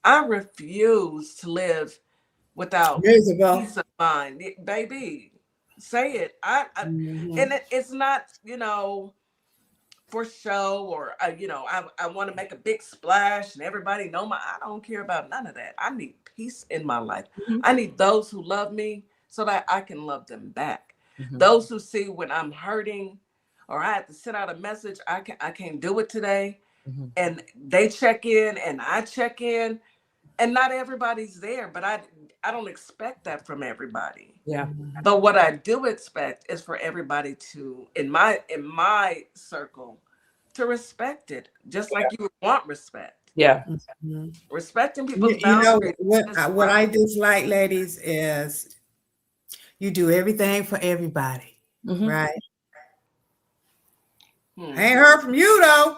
I refuse to live without peace of mind. Baby, say it. And it's not, for show, or I want to make a big splash and everybody know I don't care about none of that. I need peace in my life. I need those who love me so that I can love them back. Those who see when I'm hurting, or I have to send out a message, I can't do it today, and they check in and I check in, and not everybody's there, but I don't expect that from everybody. Yeah. But what I do expect is for everybody to, in my circle, to respect it, just like you want respect. Yeah. Respecting people's boundaries. What I dislike, ladies, is you do everything for everybody, right? I ain't heard from you though.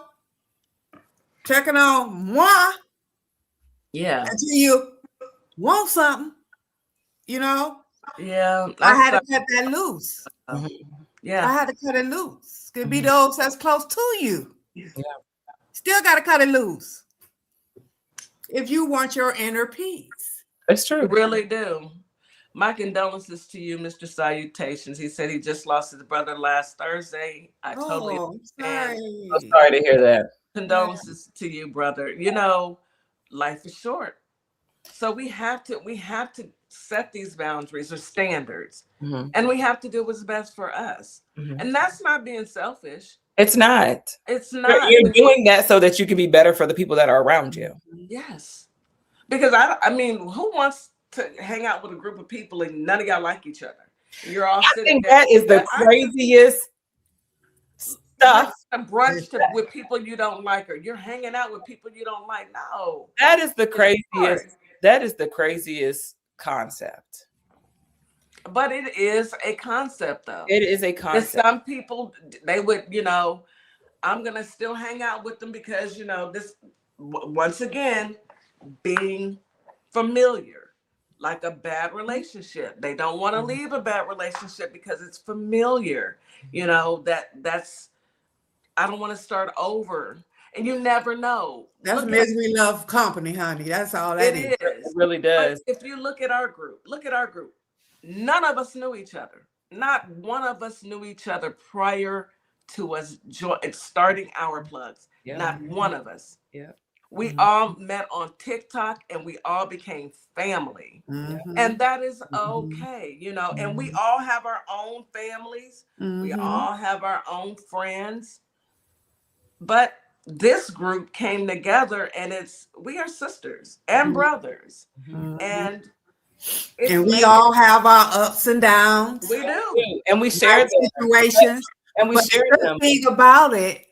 Checking on moi. Yeah. Until you want something, Yeah. I had to cut that loose. Yeah. I had to cut it loose. Could be those that's close to you. Yeah. Still got to cut it loose if you want your inner peace. It's true. You really do. My condolences to you, Mr. Salutations. He said he just lost his brother last Thursday. I totally understand. I'm sorry to hear that. Condolences to you, brother. Life is short. So we have to set these boundaries or standards, and we have to do what's best for us. And that's not being selfish. It's not. It's not. You're doing that so that you can be better for the people that are around you. Yes. Because I mean, who wants to hang out with a group of people and none of y'all like each other? You're all sitting think there. That is the craziest stuff. A brunch with people you don't like, or you're hanging out with people you don't like. No. That is the craziest. That is the craziest concept. But it is a concept, though. It is a concept. Some people, they would, I'm going to still hang out with them because, this, once again, being familiar, like a bad relationship. They don't want to leave a bad relationship because it's familiar. That's, I don't want to start over. And you never know. That's misery love company, honey. That's all that is. It really does. But if you look at our group, none of us knew each other. Not one of us knew each other prior to us starting Our Plugs. Yeah. Not one of us. Yeah. We all met on TikTok and we all became family. And that is okay, you know, and we all have our own families. We all have our own friends. But this group came together and we are sisters and brothers. And it's And we made all have our ups and downs, we do. And we life shared them. situations. And we But shared the them. good thing about it,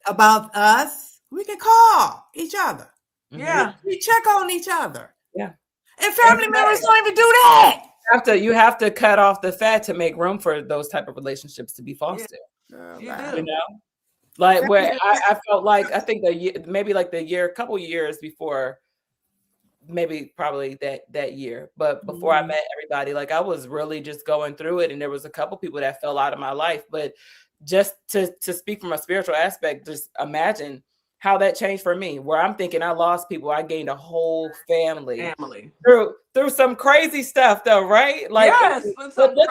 about us, we can call each other. Yeah. We check on each other. Yeah. And family members don't even do that. You have to cut off the fat to make room for those type of relationships to be fostered. You do. You know, like where I felt like I think maybe like a couple years before, maybe probably that year, but before I met everybody, like I was really just going through it, and there was a couple people that fell out of my life. But just to speak from a spiritual aspect, just imagine how that changed for me, where I'm thinking I lost people, I gained a whole family through some crazy stuff though, right? Like, yes, but look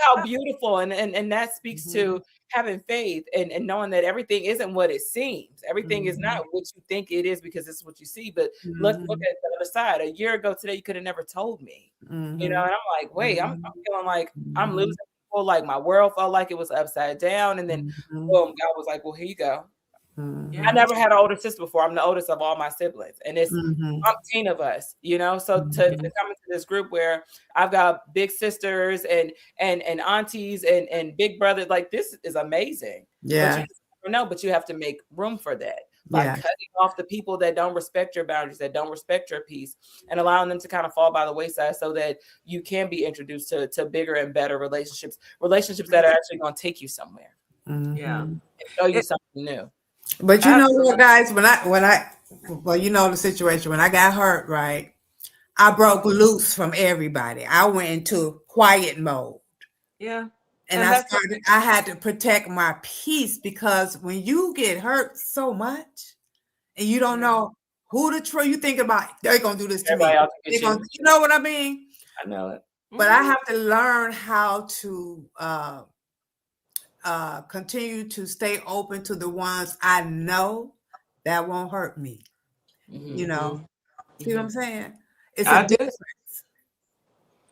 how beautiful, and that speaks to having faith and knowing that everything isn't what it seems. Everything is not what you think it is because it's what you see. But look at the other side. A year ago today, you could have never told me, you know. And I'm like, wait, I'm feeling like I'm losing people. Like my world felt like it was upside down, and then boom, God was like, well, here you go. I never had an older sister before. I'm the oldest of all my siblings, and it's 15 of us, you know. So to come into this group where I've got big sisters and aunties and big brothers, like this is amazing. Yeah. But you have to make room for that by cutting off the people that don't respect your boundaries, that don't respect your peace, and allowing them to kind of fall by the wayside so that you can be introduced to bigger and better relationships that are actually going to take you somewhere. Yeah. And show you something new. But you know what, guys, well, you know the situation. When I got hurt, right, I broke loose from everybody. I went into quiet mode. Yeah. And I had to protect my peace, because when you get hurt so much and you don't know who to trust, you think about they're gonna do this to me. You know what I mean? I know it. But I have to learn how to continue to stay open to the ones I know that won't hurt me. You know, see what I'm saying? It's a difference.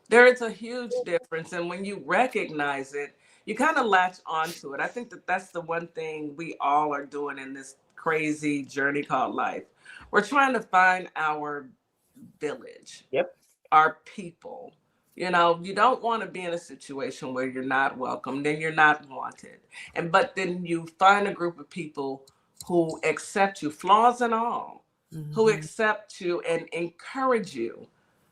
There is a huge difference. And when you recognize it, you kind of latch onto it. I think that's the one thing we all are doing in this crazy journey called life. We're trying to find our village, our people. You know, you don't want to be in a situation where you're not welcome, then you're not wanted. But then you find a group of people who accept you, flaws and all, who accept you and encourage you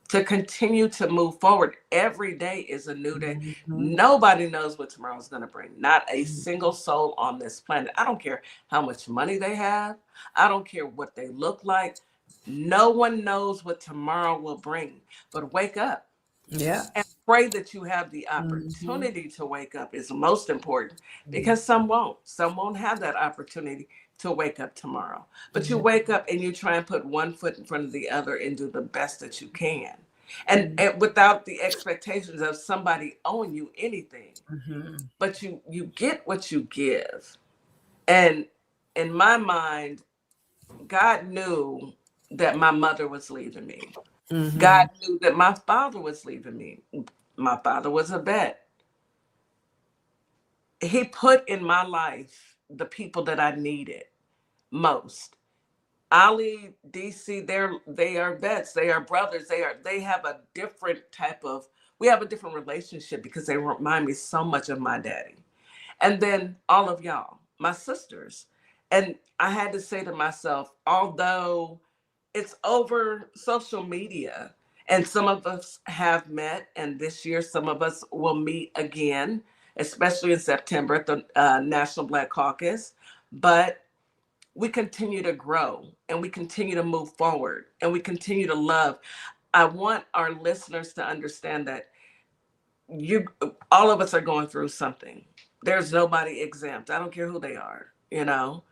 to continue to move forward. Every day is a new day. Nobody knows what tomorrow's going to bring. Not a single soul on this planet. I don't care how much money they have. I don't care what they look like. No one knows what tomorrow will bring. But wake up. Yeah. And pray that you have the opportunity to wake up is most important, because some won't. Some won't have that opportunity to wake up tomorrow. But you wake up and you try and put one foot in front of the other and do the best that you can. And without the expectations of somebody owing you anything. But you get what you give. And in my mind, God knew that my mother was leaving me. God knew that my father was leaving me. My father was a vet. He put in my life the people that I needed most. Ali, DC, they are vets. They are brothers. They have a different we have a different relationship because they remind me so much of my daddy. And then all of y'all, my sisters. And I had to say to myself, although it's over social media, and some of us have met, and this year some of us will meet again, especially in September at the National Black Caucus. But we continue to grow, and we continue to move forward, and we continue to love. I want our listeners to understand that all of us are going through something. There's nobody exempt. I don't care who they are, you know.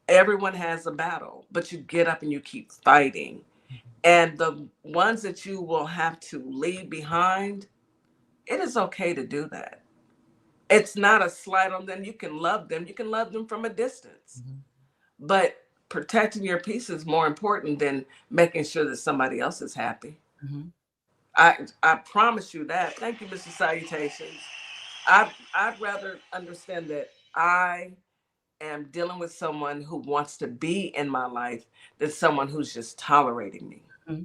Everyone has a battle, but you get up and you keep fighting. And the ones that you will have to leave behind, it is okay to do that. It's not a slight on them. You can love them. You can love them from a distance. But protecting your peace is more important than making sure that somebody else is happy. Mm-hmm. I promise you that. Thank you, Mr. Salutations. I'd rather understand that I am dealing with someone who wants to be in my life than someone who's just tolerating me. Mm-hmm.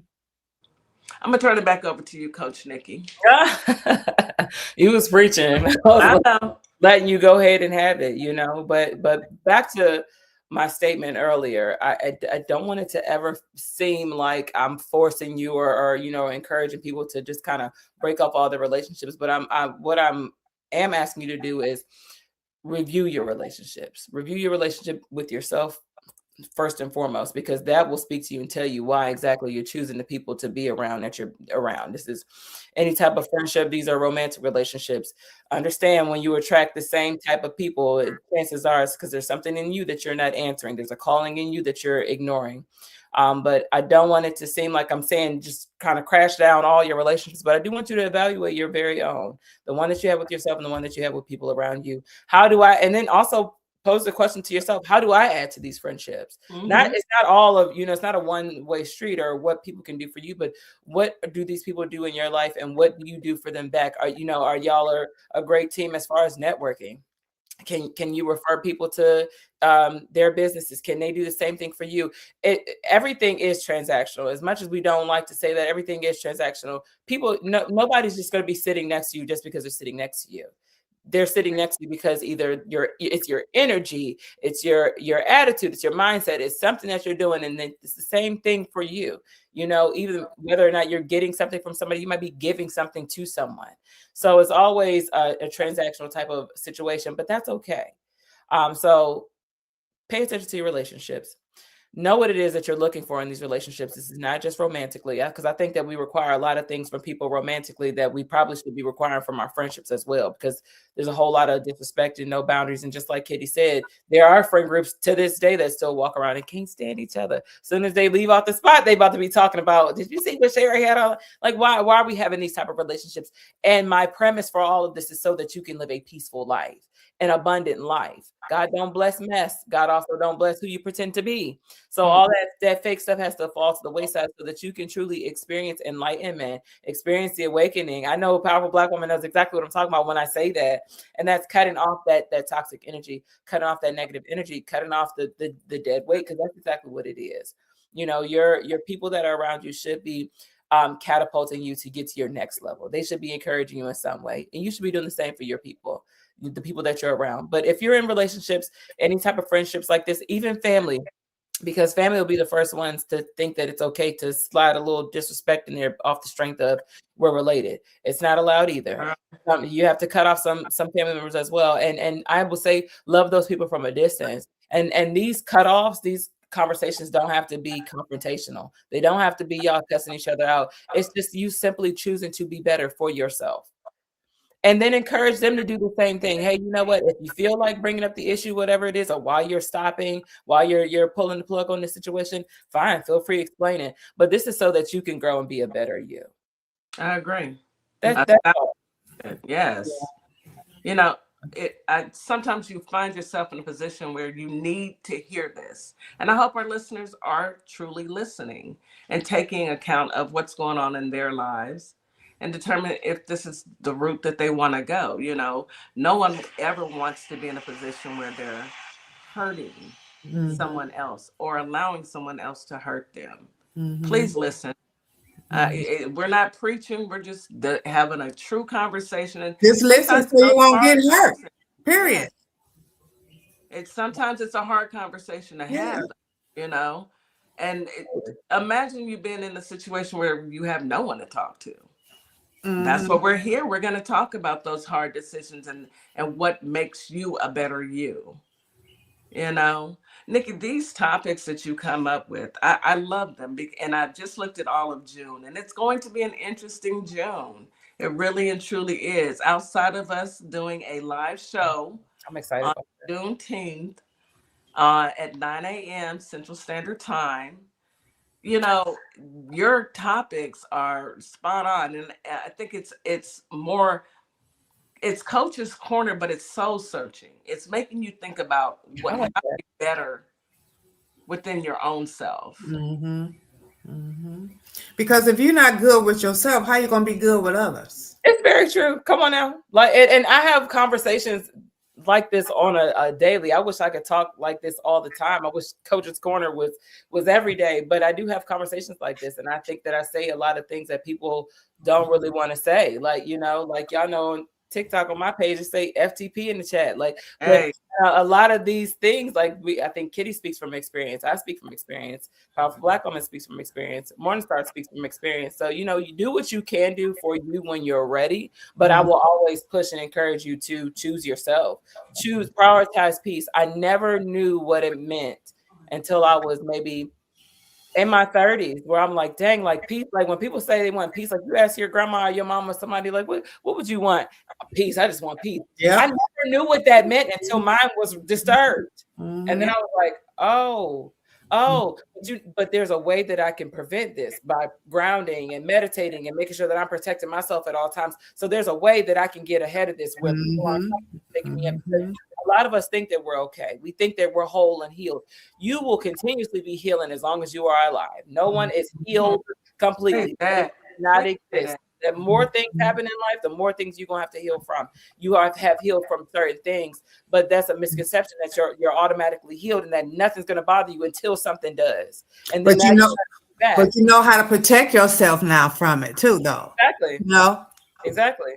I'm gonna turn it back over to you, Coach Nikki. You was preaching. I know. Letting you go ahead and have it, But back to my statement earlier, I don't want it to ever seem like I'm forcing you or encouraging people to just kind of break off all the relationships. But what I'm asking you to do is review your relationships. Review your relationship with yourself first and foremost, because that will speak to you and tell you why exactly you're choosing the people to be around that you're around. This is any type of friendship. These are romantic relationships. Understand when you attract the same type of people, chances are it's because there's something in you that you're not answering. There's a calling in you that you're ignoring. But I don't want it to seem like I'm saying just kind of crash down all your relationships, but I do want you to evaluate your very own, the one that you have with yourself and the one that you have with people around you. How do I, and then also pose the question to yourself, how do I add to these friendships? Mm-hmm. It's not all of, it's not a one-way street or what people can do for you, but what do these people do in your life and what do you do for them back? Are y'all a great team as far as networking? Can you refer people to their businesses? Can they do the same thing for you? Everything is transactional. As much as we don't like to say that, everything is transactional. Nobody's just going to be sitting next to you just because they're sitting next to you. They're sitting next to you because either it's your energy, it's your attitude, it's your mindset, it's something that you're doing, and then it's the same thing for you. Even whether or not you're getting something from somebody, you might be giving something to someone. So it's always a transactional type of situation, but that's okay. So pay attention to your relationships. Know what it is that you're looking for in these relationships. This is not just romantically, because I think that we require a lot of things from people romantically that we probably should be requiring from our friendships as well, because there's a whole lot of disrespect and no boundaries. And just like Kitty said, there are friend groups to this day that still walk around and can't stand each other. As soon as they leave off the spot, they about to be talking about, did you see what Sherry had on? Like, why are we having these type of relationships? And my premise for all of this is so that you can live a peaceful life, an abundant life. God don't bless mess. God also don't bless who you pretend to be. So all that fake stuff has to fall to the wayside so that you can truly experience enlightenment, experience the awakening. I know a powerful Black woman knows exactly what I'm talking about when I say that. And that's cutting off that toxic energy, cutting off that negative energy, cutting off the dead weight, because that's exactly what it is. Your people that are around you should be catapulting you to get to your next level. They should be encouraging you in some way. And you should be doing the same for your people, the people that you're around. But if you're in relationships, any type of friendships like this, even family, because family will be the first ones to think that it's okay to slide a little disrespect in there off the strength of we're related. It's not allowed either. You have to cut off some family members as well. And I will say, love those people from a distance. And these cutoffs, these conversations don't have to be confrontational. They don't have to be y'all cussing each other out. It's just you simply choosing to be better for yourself. And then encourage them to do the same thing. Hey, you know what? If you feel like bringing up the issue, whatever it is, or while you're stopping, while you're pulling the plug on this situation, fine, feel free to explain it. But this is so that you can grow and be a better you. I agree. That's all. Yes. Sometimes you find yourself in a position where you need to hear this. And I hope our listeners are truly listening and taking account of what's going on in their lives and determine if this is the route that they want to go. No one ever wants to be in a position where they're hurting someone else or allowing someone else to hurt them. Please listen. We're not preaching. We're just having a true conversation. And just listen so you won't get hurt. Period. Sometimes it's a hard conversation to have, and imagine you being in a situation where you have no one to talk to. That's what we're here. We're going to talk about those hard decisions and what makes you a better you. Nikki, these topics that you come up with, I love them. And I just looked at all of June, and it's going to be an interesting June. It really and truly is. Outside of us doing a live show, I'm excited on about Juneteenth at 9 a.m. Central Standard Time. Your topics are spot on. And I think it's Coach's Corner, but it's soul searching. It's making you think about how to be better within your own self. Because if you're not good with yourself, how you gonna be good with others? It's very true. Come on now. Like, and I have conversations like this on a daily. I wish I could talk like this all the time. I wish Coach's Corner was every day, but I do have conversations like this. And I think that I say a lot of things that people don't really want to say. Like, like y'all know on TikTok on my page, it say FTP in the chat. Like, Hey. but a lot of these things, like I think Kitty speaks from experience. I speak from experience. Powerful Black Woman speaks from experience. Morningstar speaks from experience. So, you do what you can do for you when you're ready. But I will always push and encourage you to choose yourself. Prioritize peace. I never knew what it meant until I was maybe in my 30s, where I'm like, dang, like peace. Like when people say they want peace, like you ask your grandma or your mom or somebody, like, what would you want? Peace. I just want peace. Yeah. I never knew what that meant until mine was disturbed. And then I was like, but there's a way that I can prevent this by grounding and meditating and making sure that I'm protecting myself at all times. So there's a way that I can get ahead of this with taking me up. A lot of us think that we're okay. We think that we're whole and healed. You will continuously be healing as long as you are alive. No one is healed completely. That not exist. The more things happen in life, the more things you're gonna have to heal from. You have healed from certain things, but that's a misconception that you're automatically healed and that nothing's gonna bother you until something does. And then but you know how to protect yourself now from it too, though. Exactly. No. Exactly.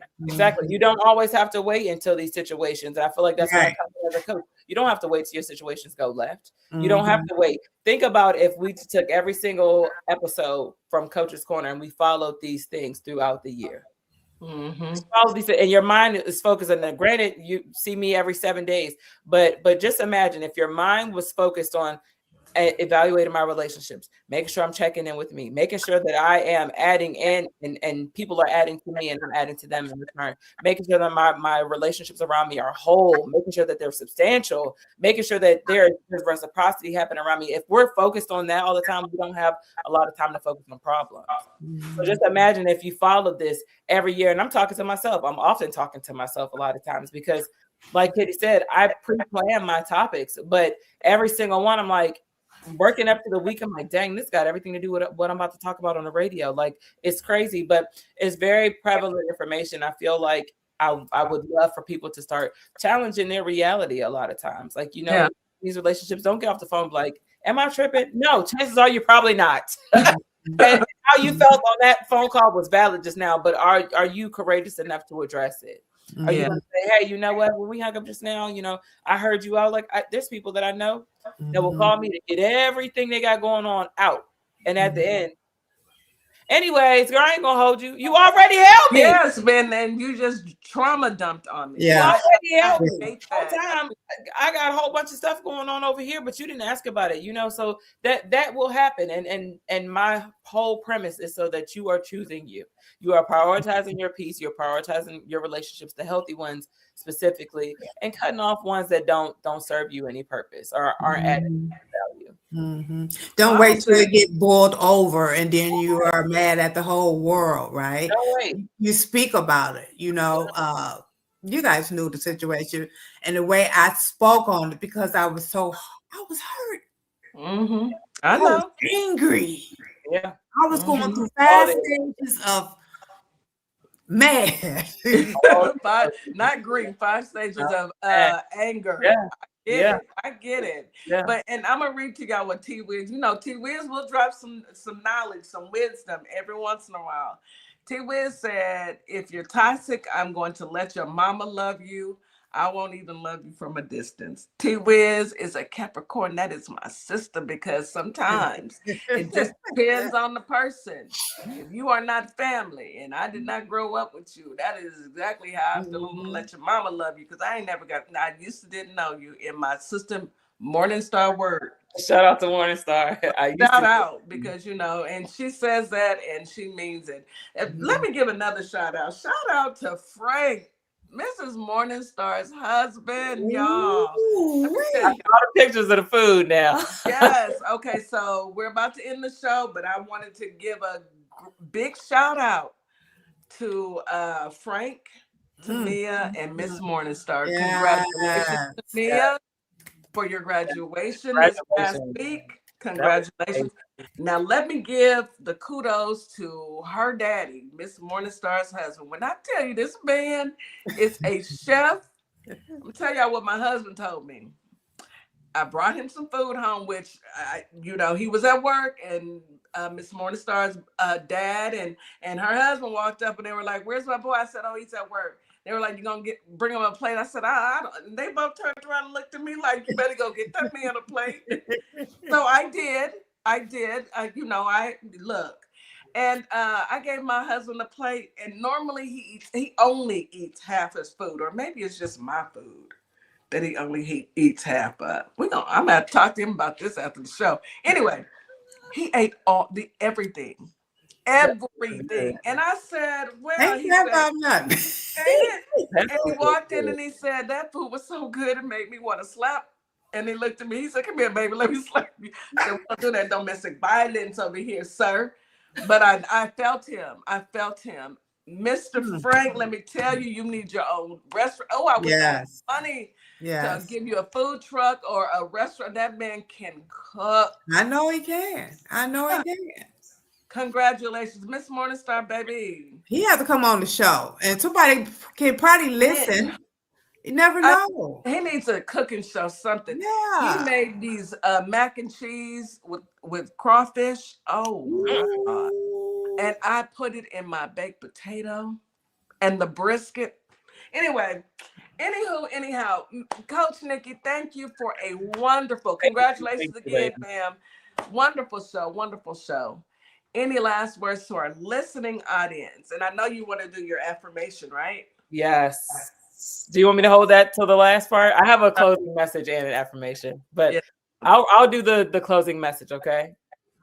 You don't always have to wait until these situations. And I feel like that's what I come as a coach. You don't have to wait till your situations go left. You don't have to wait. Think about if we took every single episode from Coach's Corner and we followed these things throughout the year. Follow these, and your mind is focused on that. Granted, you see me every 7 days, but just imagine if your mind was focused on evaluating my relationships, making sure I'm checking in with me, making sure that I am adding in and people are adding to me and I'm adding to them in return, making sure that my relationships around me are whole, making sure that they're substantial, making sure that there's reciprocity happening around me. If we're focused on that all the time, we don't have a lot of time to focus on problems. So just imagine if you followed this every year, and I'm talking to myself. I'm often talking to myself a lot of times because, like Kitty said, I pre-plan my topics, but every single one, I'm like, working up to the week, I'm like, dang, this got everything to do with what I'm about to talk about on the radio. Like, it's crazy, but it's very prevalent information. I feel like I would love for people to start challenging their reality a lot of times. Like, these relationships, don't get off the phone like, am I tripping? No, chances are you're probably not. And how you felt on that phone call was valid just now, but are you courageous enough to address it? Are you going to say, hey, you know what? When we hung up just now, I heard you out. Like, there's people that I know that will call me to get everything they got going on out. And at the end, anyways, girl, I ain't going to hold you. You already held me. Yes, man. And you just trauma dumped on me. Yeah. You already held me. Time, I got a whole bunch of stuff going on over here, but you didn't ask about it, so that will happen. And my whole premise is so that you are choosing you. You are prioritizing your peace. You're prioritizing your relationships, the healthy ones specifically, and cutting off ones that don't serve you any purpose or aren't adding value. Don't wait till it get boiled over and then you are mad at the whole world, right? Don't wait. You speak about it, you guys knew the situation and the way I spoke on it because I was hurt. I know. I was angry. Yeah. I was going through 5 stages of mad. Not grief, 5 stages of anger. I get it. But and I'm gonna read to y'all what T Wiz. T Wiz will drop some knowledge, some wisdom every once in a while. T Wiz said, if you're toxic, I'm going to let your mama love you. I won't even love you from a distance. T Wiz is a Capricorn. That is my sister because sometimes it just depends on the person. If you are not family and I did not grow up with you, that is exactly how I feel. I'm gonna let your mama love you because I used to didn't know you. In my sister Morningstar word. Shout out to Morningstar. Shout out because and she says that and she means it. Let me give another shout out. Shout out to Frank, Mrs. Morningstar's husband, y'all. I got all the pictures of the food now. Yes. Okay. So we're about to end the show, but I wanted to give a big shout out to Frank, Tamia, and Miss Morningstar. Congratulations, Tamia, for your graduation this past week. Congratulations. Now, let me give the kudos to her daddy, Miss Morningstar's husband. When I tell you this man is a chef, I'm going to tell y'all what my husband told me. I brought him some food home, which, he was at work, and Miss Morningstar's dad and her husband walked up, and they were like, "Where's my boy?" I said, "Oh, he's at work." They were like, "You gonna bring him a plate?" I said, I don't. And they both turned around and looked at me like, "You better go get that man a plate." So I did. I look. And I gave my husband a plate, and normally he only eats half his food, or maybe it's just my food that he eats half of. I'm gonna talk to him about this after the show. Anyway, he ate everything. And I said, well, he said, about nothing. ain't it? And he walked in and he said, that food was so good it made me want to slap. And he looked at me, he said, "Come here, baby, let me slap you." I said, "We don't do that domestic violence over here, sir." But I felt him. Mr. Frank, let me tell you, you need your own restaurant. Oh, I wish I had money to give you a food truck or a restaurant. That man can cook. I know he can. Congratulations, Miss Morningstar, baby. He has to come on the show, and somebody can probably listen. You never know. He needs a cooking show, something. Yeah. He made these mac and cheese with crawfish. Oh my God. And I put it in my baked potato and the brisket. Anyhow, Coach Nikki, thank you for a wonderful, congratulations again, ma'am. Wonderful show. Any last words to our listening audience? And I know you want to do your affirmation, right? Yes. Do you want me to hold that till the last part? I have a closing message and an affirmation, but I'll do the closing message. Okay,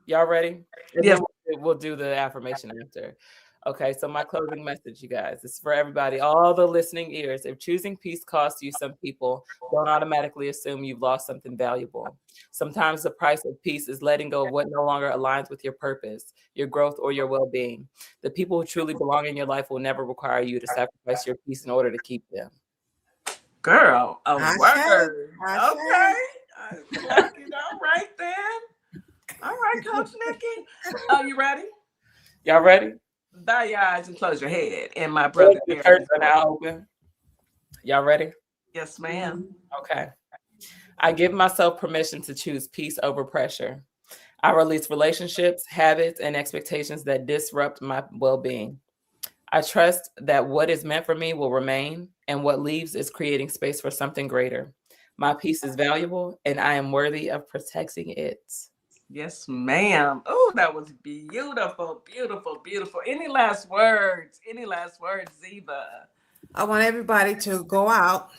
y'all ready? Yes. We'll do the affirmation after. Okay, so my closing message, you guys, is for everybody, all the listening ears. If choosing peace costs you, some people don't automatically assume you've lost something valuable. Sometimes the price of peace is letting go of what no longer aligns with your purpose, your growth, or your well-being. The people who truly belong in your life will never require you to sacrifice your peace in order to keep them. Girl, a word. Okay. All right then. All right, Coach Nikki. Are you ready? Y'all ready? Bow your eyes and close your head. And my brother. The curtains are now open. Y'all ready? Yes, ma'am. Okay. I give myself permission to choose peace over pressure. I release relationships, habits, and expectations that disrupt my well-being. I trust that what is meant for me will remain, and what leaves is creating space for something greater. My peace is valuable, and I am worthy of protecting it. Yes, ma'am. Oh, that was beautiful, beautiful, beautiful. Any last words? Ziva? I want everybody to go out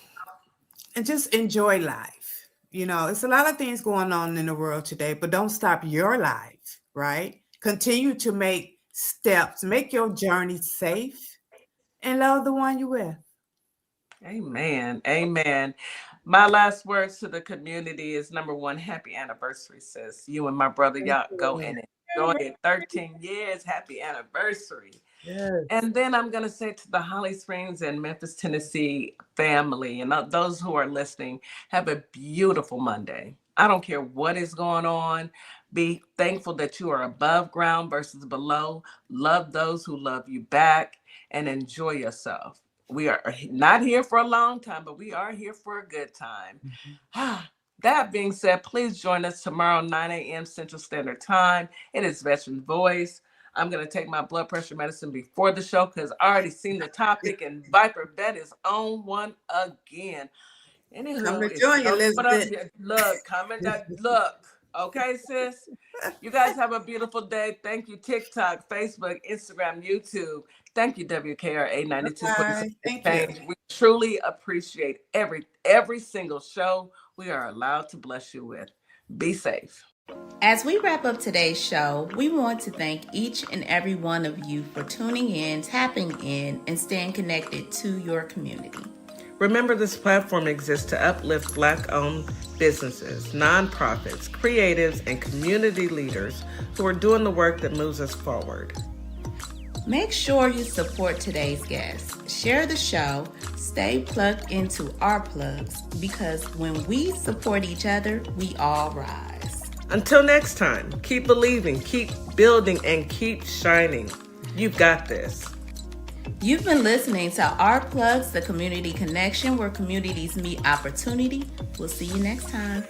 and just enjoy life. It's a lot of things going on in the world today, but don't stop your life, right? Continue to make steps, make your journey safe, and love the one you're with. Amen. My last words to the community is, number one, happy anniversary, sis. You and my brother, y'all go and enjoy it. 13 years, happy anniversary. Yes. And then I'm going to say to the Holly Springs and Memphis, Tennessee family, and those who are listening, have a beautiful Monday. I don't care what is going on. Be thankful that you are above ground versus below. Love those who love you back, and enjoy yourself. We are not here for a long time, but we are here for a good time. That being said, please join us tomorrow, 9 a.m. Central Standard Time. It is Veteran Voice. I'm going to take my blood pressure medicine before the show because I already seen the topic, and Viper Bet is on one again. Anywho, come to join you, Elizabeth. Look. Okay, sis? You guys have a beautiful day. Thank you, TikTok, Facebook, Instagram, YouTube. Thank you, WKRA 92. Thank you. We truly appreciate every single show we are allowed to bless you with. Be safe. As we wrap up today's show, we want to thank each and every one of you for tuning in, tapping in, and staying connected to your community. Remember, this platform exists to uplift Black-owned businesses, nonprofits, creatives, and community leaders who are doing the work that moves us forward. Make sure you support today's guests. Share the show. Stay plugged into our plugs, because when we support each other, we all rise. Until next time, keep believing, keep building, and keep shining. You've got this. You've been listening to Our Plugs, the community connection where communities meet opportunity. We'll see you next time.